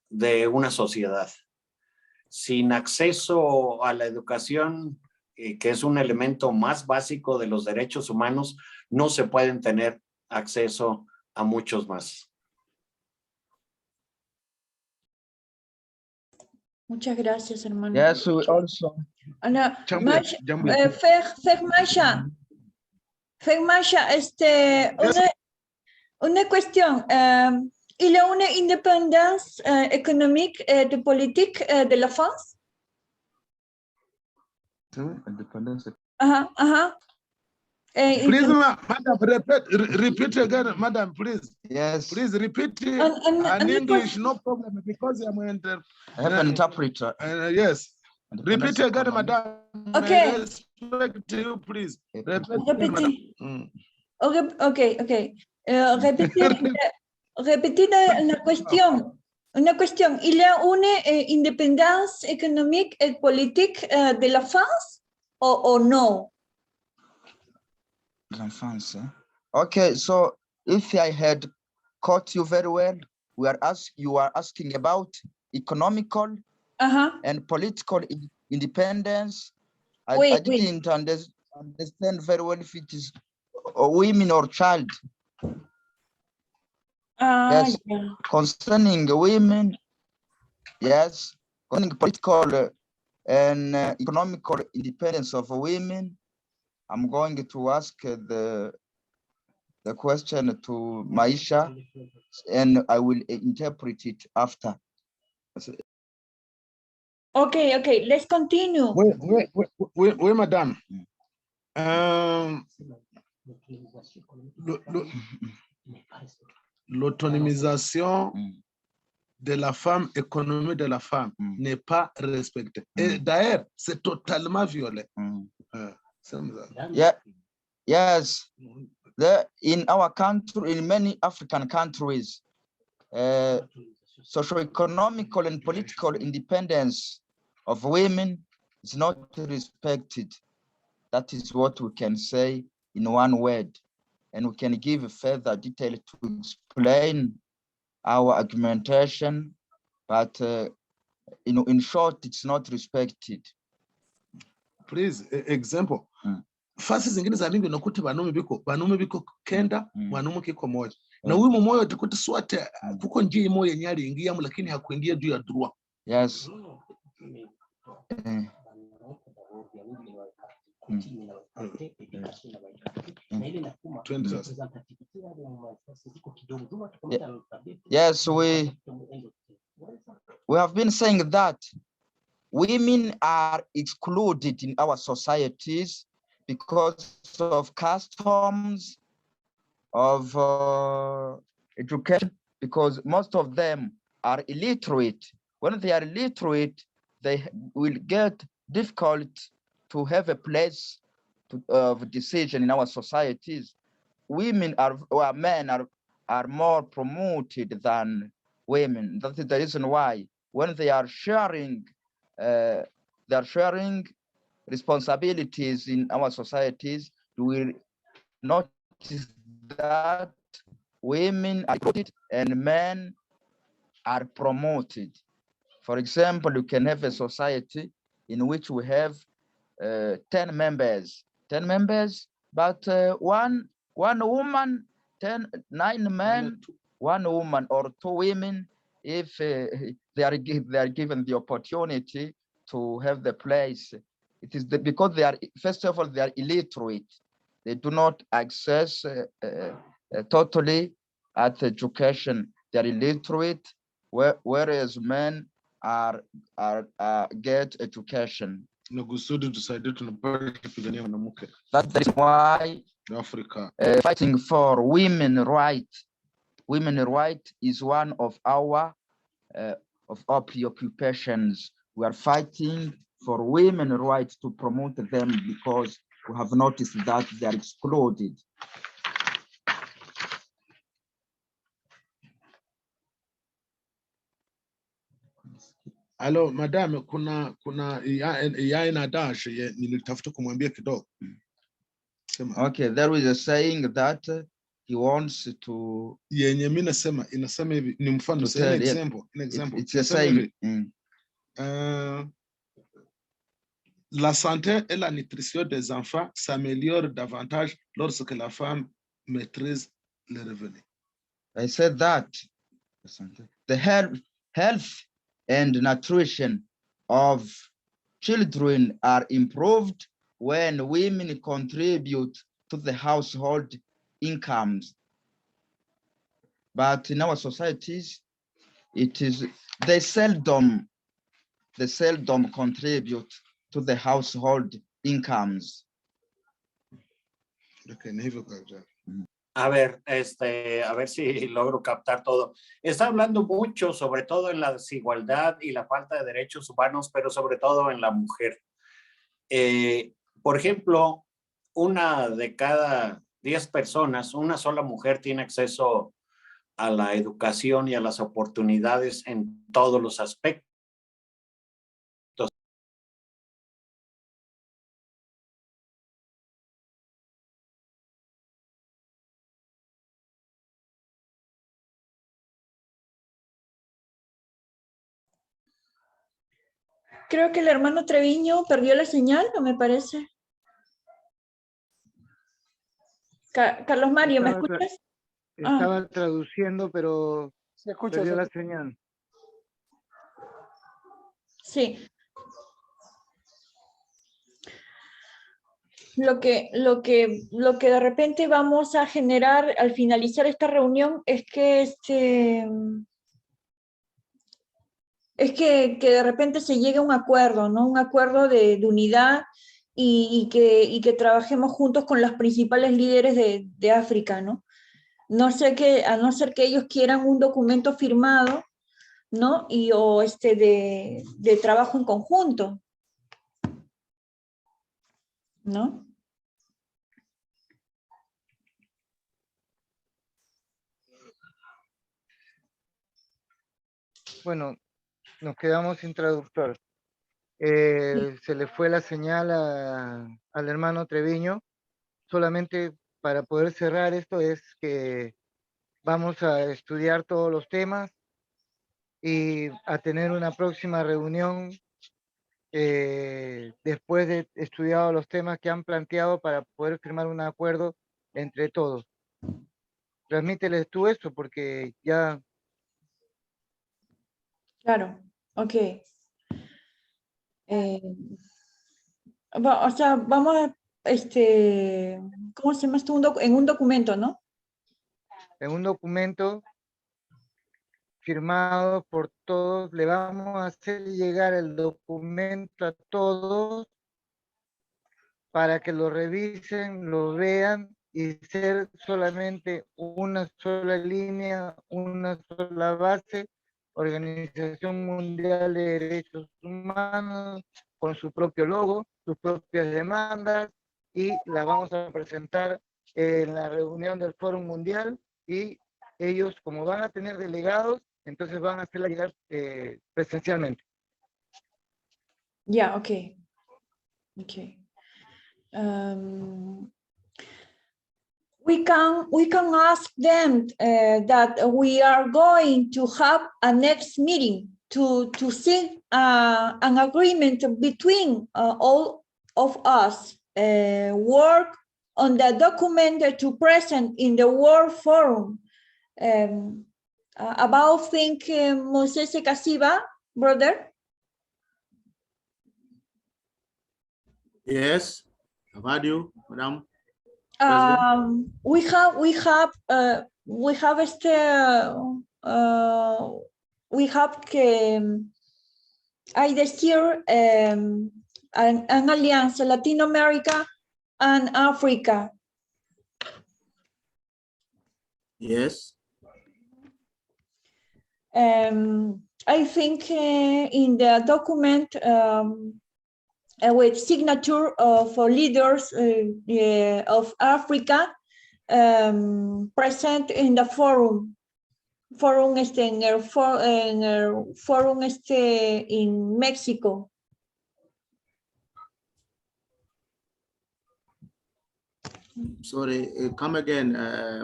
de una sociedad. Sin acceso a la educación, que es un elemento más básico de los derechos humanos, no se pueden tener acceso a muchos más. Muchas gracias, hermano. Yes, we also. Ana, Jambo, Fer Masha, una cuestión. Il y a une indépendance économique et politique de la France? Independence. Please, madam, repeat again, madam, please. Yes. Please repeat in English, no problem, because I'm I have an interpreter. Yes. Repeat again, madam. Okay. I respect you, please. Répétez. Okay. Répétez la question. Una cuestión. Il y a une indépendance économique et politique de la France or no? La France. Okay, so if I had caught you very well, you are asking about economical and political independence. I didn't understand very well if it is women or child. Yes, yeah. Concerning women, yes, concerning political and economical independence of women, I'm going to ask the question to Maisha, and I will interpret it after. Okay, let's continue. Oui, madame. L'autonomisation de la femme, économie de la femme, n'est pas respectée. Et d'ailleurs, c'est totalement violé. Yeah, yes. In our country, in many African countries, socio-economical and political independence of women is not respected. That is what we can say in one word. And we can give further detail to explain our argumentation, but in short, it's not respected. Please, example. Fasi zingine za mingi unakuta banume biko kenda, mwanaume kiko moja. Na huyu mmoja utakuta swate kuko njia moja yenye aliingia lakini hakuingia juu ya droit. Yes. Yes, we have been saying that women are excluded in our societies because of customs, of education, because most of them are illiterate. When they are illiterate, they will get difficult to have a place of decision in our societies. Women or men are more promoted than women. That is the reason why when they are sharing responsibilities in our societies, we will notice that women are promoted and men are promoted. For example, you can have a society in which we have 10 members, but one woman, 9 men, 1 woman or 2 women, if they are given the opportunity to have the place. It is because they are, first of all, they are illiterate. They do not access totally at education. They are illiterate, whereas men get education. na kusudi tusaidie tunapata kupigania mwanamke That is why Africa. Fighting for women rights. Women rights is one of our preoccupations. We are fighting for women rights to promote them because we have noticed that they are excluded. Alo, madame, kuna ya na dash nilitafuta kumwambia kidogo. Okay, there is a saying that he wants to. Yenye mimi nasema inasema hivi ni mfano an example. It's a saying. La santé et la nutrition des enfants s'améliorent davantage lorsque la femme maîtrise les revenus. I said that the health and nutrition of children are improved when women contribute to the household incomes. But in our societies, they seldom contribute to the household incomes. Okay, a ver si logro captar todo. Está hablando mucho, sobre todo en la desigualdad y la falta de derechos humanos, pero sobre todo en la mujer. Por ejemplo, 1 de cada 10 personas, una sola mujer tiene acceso a la educación y a las oportunidades en todos los aspectos. Creo que el hermano Treviño perdió la señal, ¿no me parece? Carlos Mario, ¿me escuchas? Estaba traduciendo, pero se escucha, perdió la señal. Sí. Lo que de repente vamos a generar al finalizar esta reunión es que que de repente se llegue a un acuerdo, ¿no? Un acuerdo de unidad y que trabajemos juntos con los principales líderes de África, ¿no? A no ser que ellos quieran un documento firmado, ¿no? O de trabajo en conjunto, ¿no? Bueno, nos quedamos sin traductor. Se le fue la señal al hermano Treviño. Solamente para poder cerrar esto es que vamos a estudiar todos los temas y a tener una próxima reunión después de estudiado los temas que han planteado para poder firmar un acuerdo entre todos. Transmíteles tú esto porque ya... Claro, ok. O sea, vamos a, ¿cómo se llama esto? En un documento, ¿no? En un documento firmado por todos, le vamos a hacer llegar el documento a todos para que lo revisen, lo vean y ser solamente una sola línea, una sola base, Organización Mundial de Derechos Humanos, con su propio logo, sus propias demandas, y las vamos a presentar en la reunión del Foro Mundial, y ellos, como van a tener delegados, entonces van a hacerla llegar presencialmente. Yeah, okay. We can ask them that we are going to have a next meeting to see an agreement between all of us, work on the document to present in the World Forum about Moses Kasiba, brother. Yes, about you, madam. We have que hay decir an alliance, Latin America and Africa. Yes. I think in the document with signature for leaders of Africa present in the forum in Mexico. Sorry, come again,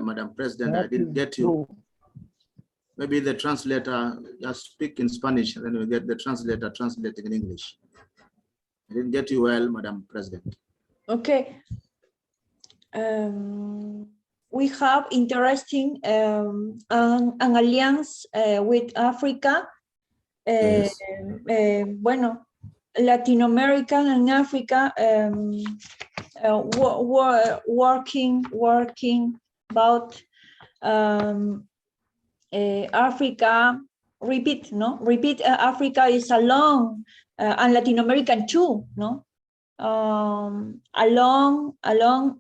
Madam President. That I didn't is get you. true. Maybe the translator just speak in Spanish, and then we get the translator translating in English. I didn't get you well, Madam President. Okay. We have interesting an alliance with Africa. Yes. Bueno, Latin America and Africa working about Africa. Repeat, no? Repeat. Africa is alone, and Latin American too, no? Alone,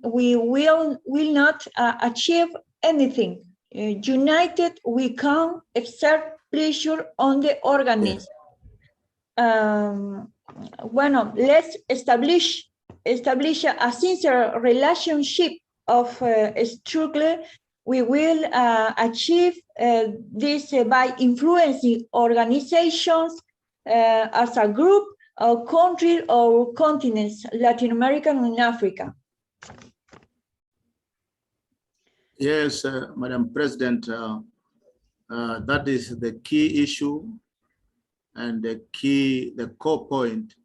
we will not achieve anything. United, we can exert pressure on the organism. Bueno, let's establish a sincere relationship of struggle. We will achieve this by influencing organizations as a group, or country, or continents, Latin America and Africa. Yes, Madam President, that is the key issue and the core point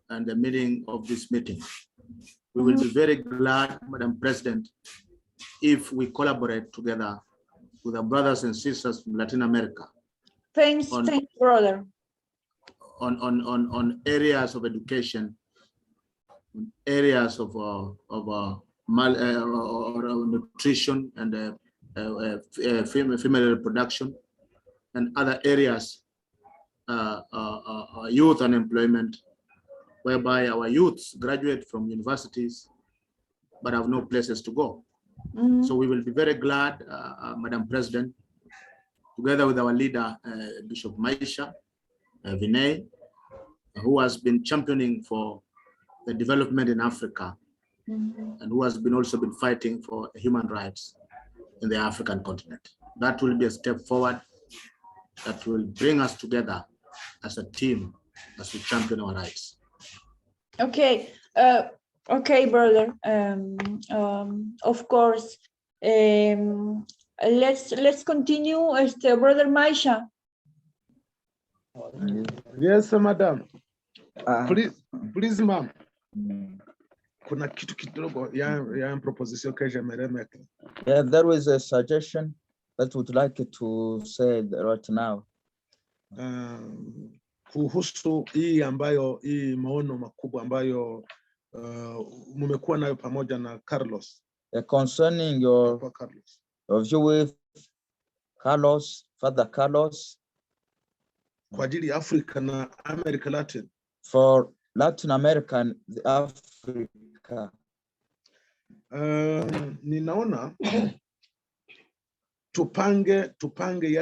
and the meaning of this meeting. We will be very glad, Madam President, if we collaborate together with our brothers and sisters from Latin America. Thanks, brother. On areas of education, areas of nutrition and female reproduction, and other areas, youth unemployment, whereby our youths graduate from universities but have no places to go. So we will be very glad, Madam President, together with our leader, Bishop Maisha Vinay, who has been championing for the development in Africa, and who has also been fighting for human rights in the African continent. That will be a step forward that will bring us together as a team as we champion our rights. Okay, okay, brother. Of course. Let's continue. Brother Maisha. Yes, madam. Please, ma'am. Kuna kitu kidogo ya proposition que j'aimerais mettre. Yeah, there was a suggestion that would like to say right now. Kuhusu hii ambayo hii maono makubwa ambayo mmekuwa nayo pamoja na Carlos. Concerning your view with Carlos, Father Carlos. Kwa ajili ya Africa na America Latin. For Latin America and Africa. Ninaona tupange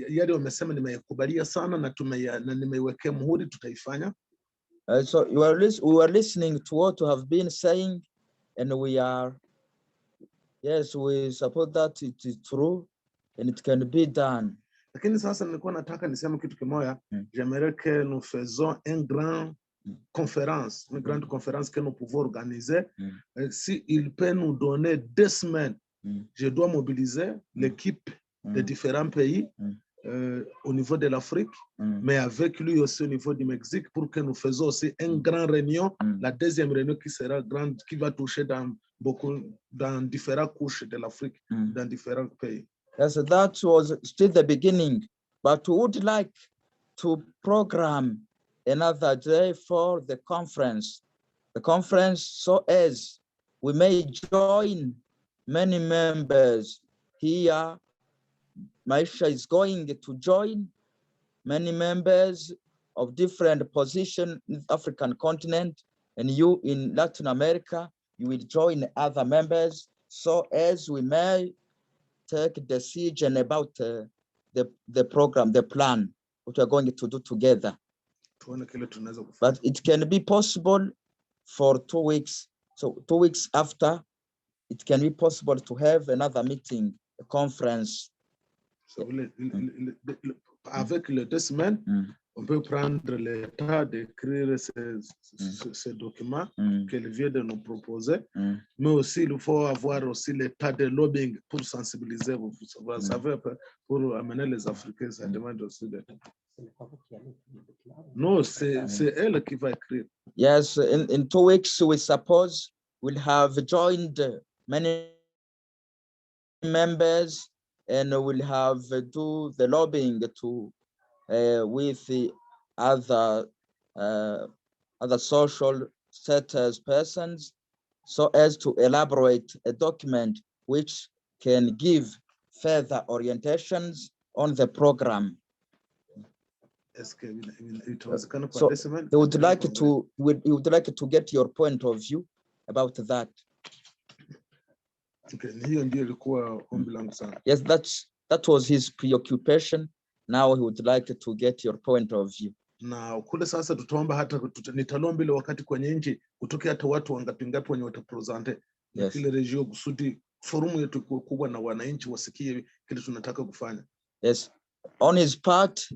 yale wamesema, nimekubalia sana na nimeiwekea muhuri, tutaifanya. So we were listening to what you have been saying, and we support that it is true and it can be done. Lakini sasa nilikuwa nataka niseme kitu kimoja. J'aimerais que nous faisons une grande conférence que nous pouvons organiser. Si il peut nous donner 2 semaines, je dois mobiliser l'équipe de différents pays au niveau de l'Afrique, mais avec lui aussi au niveau du Mexique, pour que nous faisons aussi une grande réunion, la deuxième réunion qui sera grande, qui va toucher dans différentes couches de l'Afrique, dans différents pays. Yes, that was still the beginning, but we would like to program another day for the conference. The conference, so as we may join many members here. Maisha is going to join many members of different positions in the African continent, and you in Latin America, you will join other members, so as we may take a decision about the program, the plan, what we're going to do together. But it can be possible for 2 weeks. So 2 weeks after, it can be possible to have another meeting, a conference. Avec le 2 semaines, on peut prendre le temps d'écrire ce document qu'elle vient de nous proposer, mais aussi il faut avoir aussi le temps de lobbying pour sensibiliser, vous savez, pour amener les Africains, ça demande aussi de... Non, c'est elle qui va écrire. Yes, in 2 weeks, we suppose we'll have joined many members, and we'll have do the lobbying to with the other social status persons, so as to elaborate a document which can give further orientations on the program. So they would like to get your point of view about that. Yes, that was his preoccupation. Now he would like to get your point of view. Na kule sasa tutaomba hata nitalomba ile wakati kwenye nchi kutoke hata watu wangapi wenye watapresente na kile regio kusudi forumu yetu kubwa na wananchi wasikie kile tunataka kufanya. Yes, on his part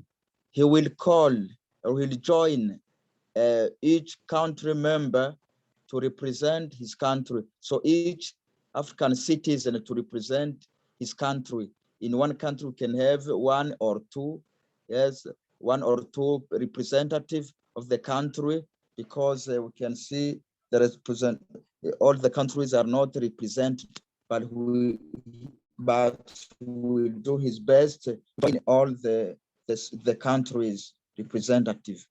he will call or he'll join each country member to represent his country. So each African citizen to represent his country. In one country, we can have 1 or 2, yes, 1 or 2 representatives of the country, because we can see that all the countries are not represented, but we will do his best in all the countries representative.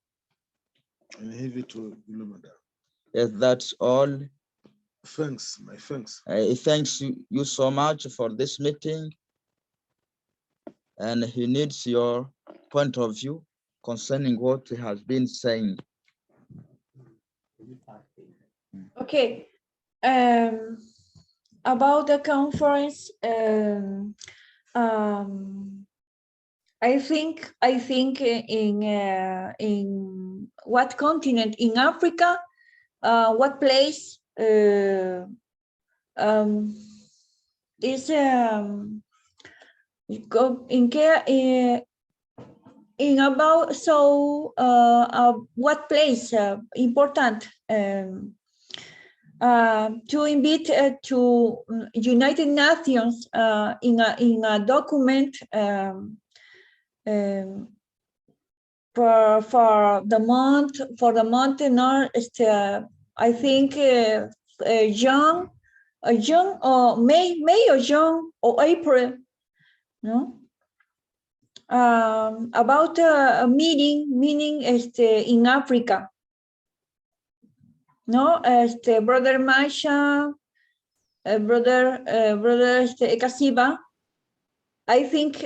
Yes, that's all. Thanks, my thanks. Thanks you so much for this meeting. And he needs your point of view concerning what he has been saying. Okay. About the conference, I think in what continent in Africa, what place is in about, so what place important to invite to United Nations in a document for the month I think June or May or June or April, no? About a meaning in Africa, no? Brother Masha, brother Ekasiba, I think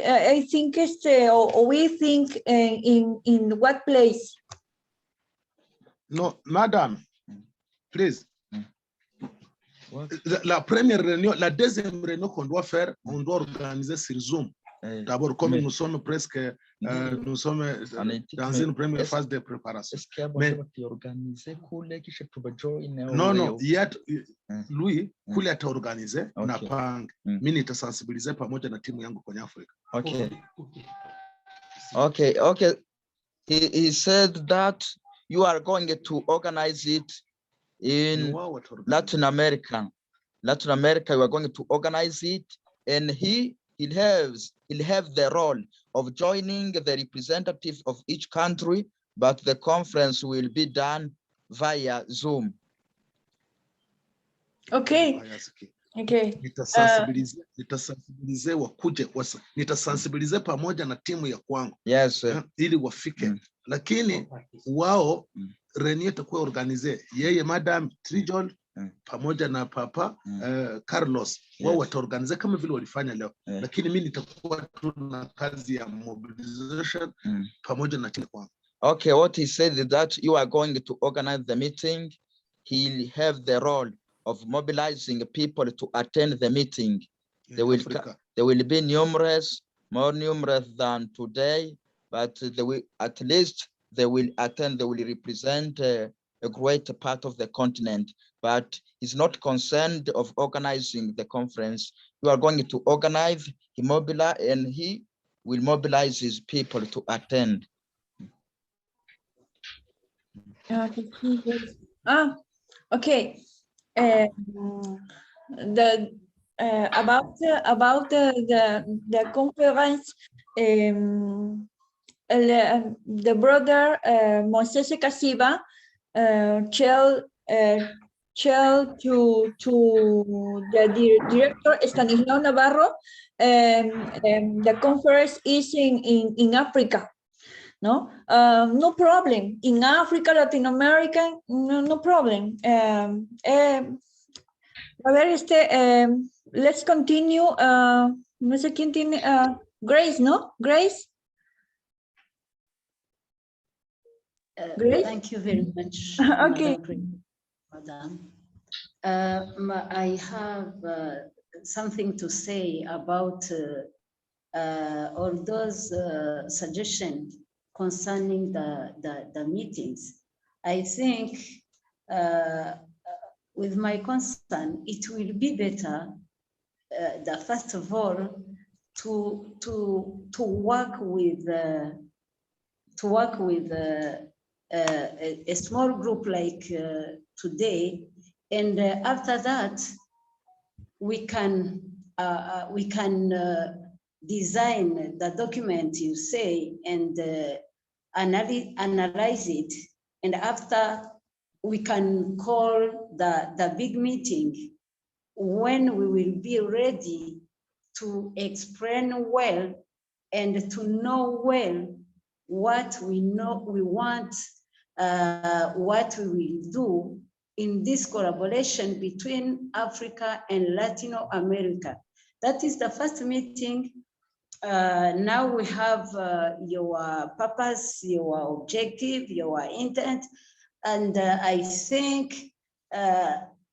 or we think in what place? No, madam, please. La première réunion, la deuxième réunion qu'on doit faire, on doit organiser sur Zoom. D'abord, comme nous sommes presque, nous sommes dans une première phase de préparation. Mais, non, lui, kule ataorganize na pang, mimi nitasensibilize pamoja na timu yangu kwenye Afrika. Okay. He said that you are going to organize it in Latin America. Latin America, you are going to organize it, and he'll have the role of joining the representative of each country, but the conference will be done via Zoom. Okay. Nitasensibilize wakuje, nitasensibilize pamoja na timu ya kwangu. Yes. Ili wafike. Lakini wao Renie takuwa organize yeye Madam Trijol pamoja na Papa Carlos, wao wataorganize kama vile walifanya leo. Lakini mimi nitakuwa tu na kazi ya mobilization pamoja na timu kwangu. Okay, what he said is that you are going to organize the meeting he'll have the role of mobilizing people to attend the meeting. They will be numerous, more numerous than today, but they will, at least they will attend, they will represent a great part of the continent, but he's not concerned of organizing the conference. You are going to organize, he will mobilize his people to attend. Okay. About the conference, the brother Moses Kasiba tell to the director Stanislao Navarro, the conference is in Africa. No, no problem. In Africa, Latin America, no problem. A ver, let's continue. No sé quién tiene. Grace, ¿no? Grace. Grace? Thank you very much. Okay. Madam. I have something to say about all those suggestions concerning the meetings. I think with my concern, it will be better, first of all, to work with a small group like today, and after that, we can design the document you say and analyze it, and after we can call the big meeting when we will be ready to explain well and to know well what we want, what we will do in this collaboration between Africa and Latin America. That is the first meeting. Now we have your purpose, your objective, your intent, and I think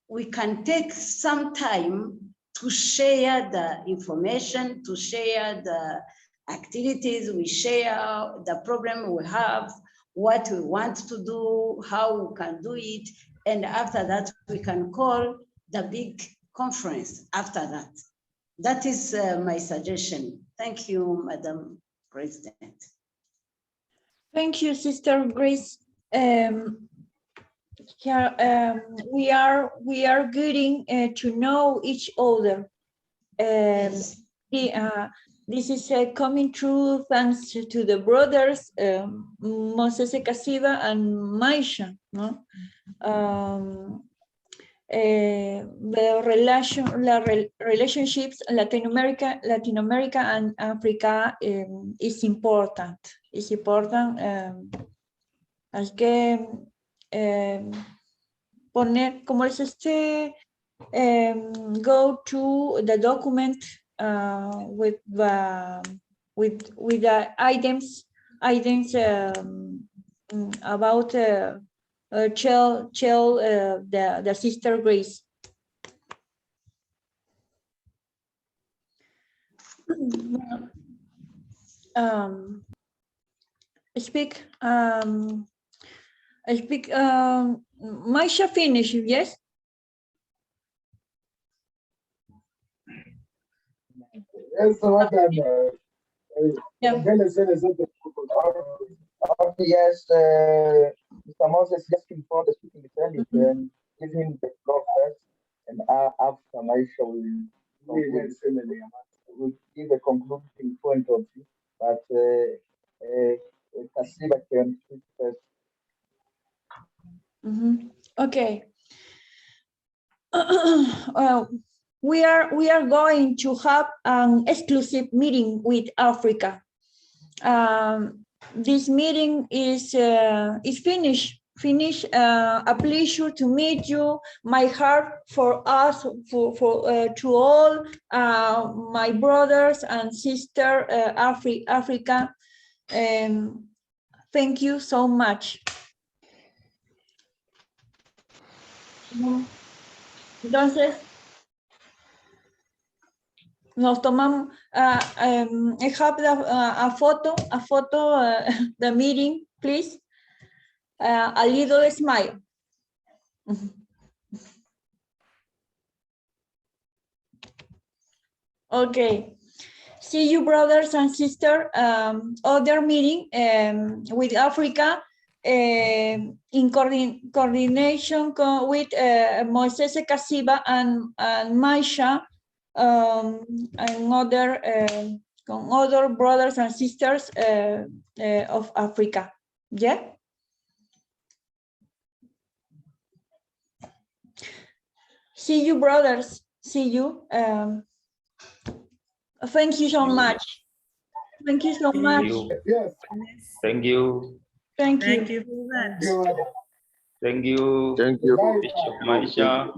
we can take some time to share the information, to share the activities, we share the problem we have, what we want to do, how we can do it, and after that, we can call the big conference after that. That is my suggestion. Thank you, Madam President. Thank you, Sister Grace. We are getting to know each other. Yes. This is coming true thanks to the brothers Moses Kasiba and Maisha. No, the relationships Latin America and Africa is important. It's important. Hay que poner, como es go to the document with the items about the Sister Grace. Maisha finish, yes? Yes, madam. Yeah. Yes, Mr. Moses just informed the speaking attorney and give him the floor first, and after Maisha will give a concluding point of view, but Kasiba can speak first. Okay. We are going to have an exclusive meeting with Africa. This meeting is finished. A pleasure to meet you. My heart for us, to all my brothers and sisters, Africa. Thank you so much. Entonces, nos tomamos, I have a photo, the meeting, please. A little smile. Okay. See you, brothers and sisters. Other meeting with Africa in coordination with Moises Kasiba and Maisha and other brothers and sisters of Africa. Yeah. See you, brothers. See you. Thank you so much. Thank you so much. Yes. Thank you. Thank you. Thank you very much. Thank you. Thank you. Bishop Maisha.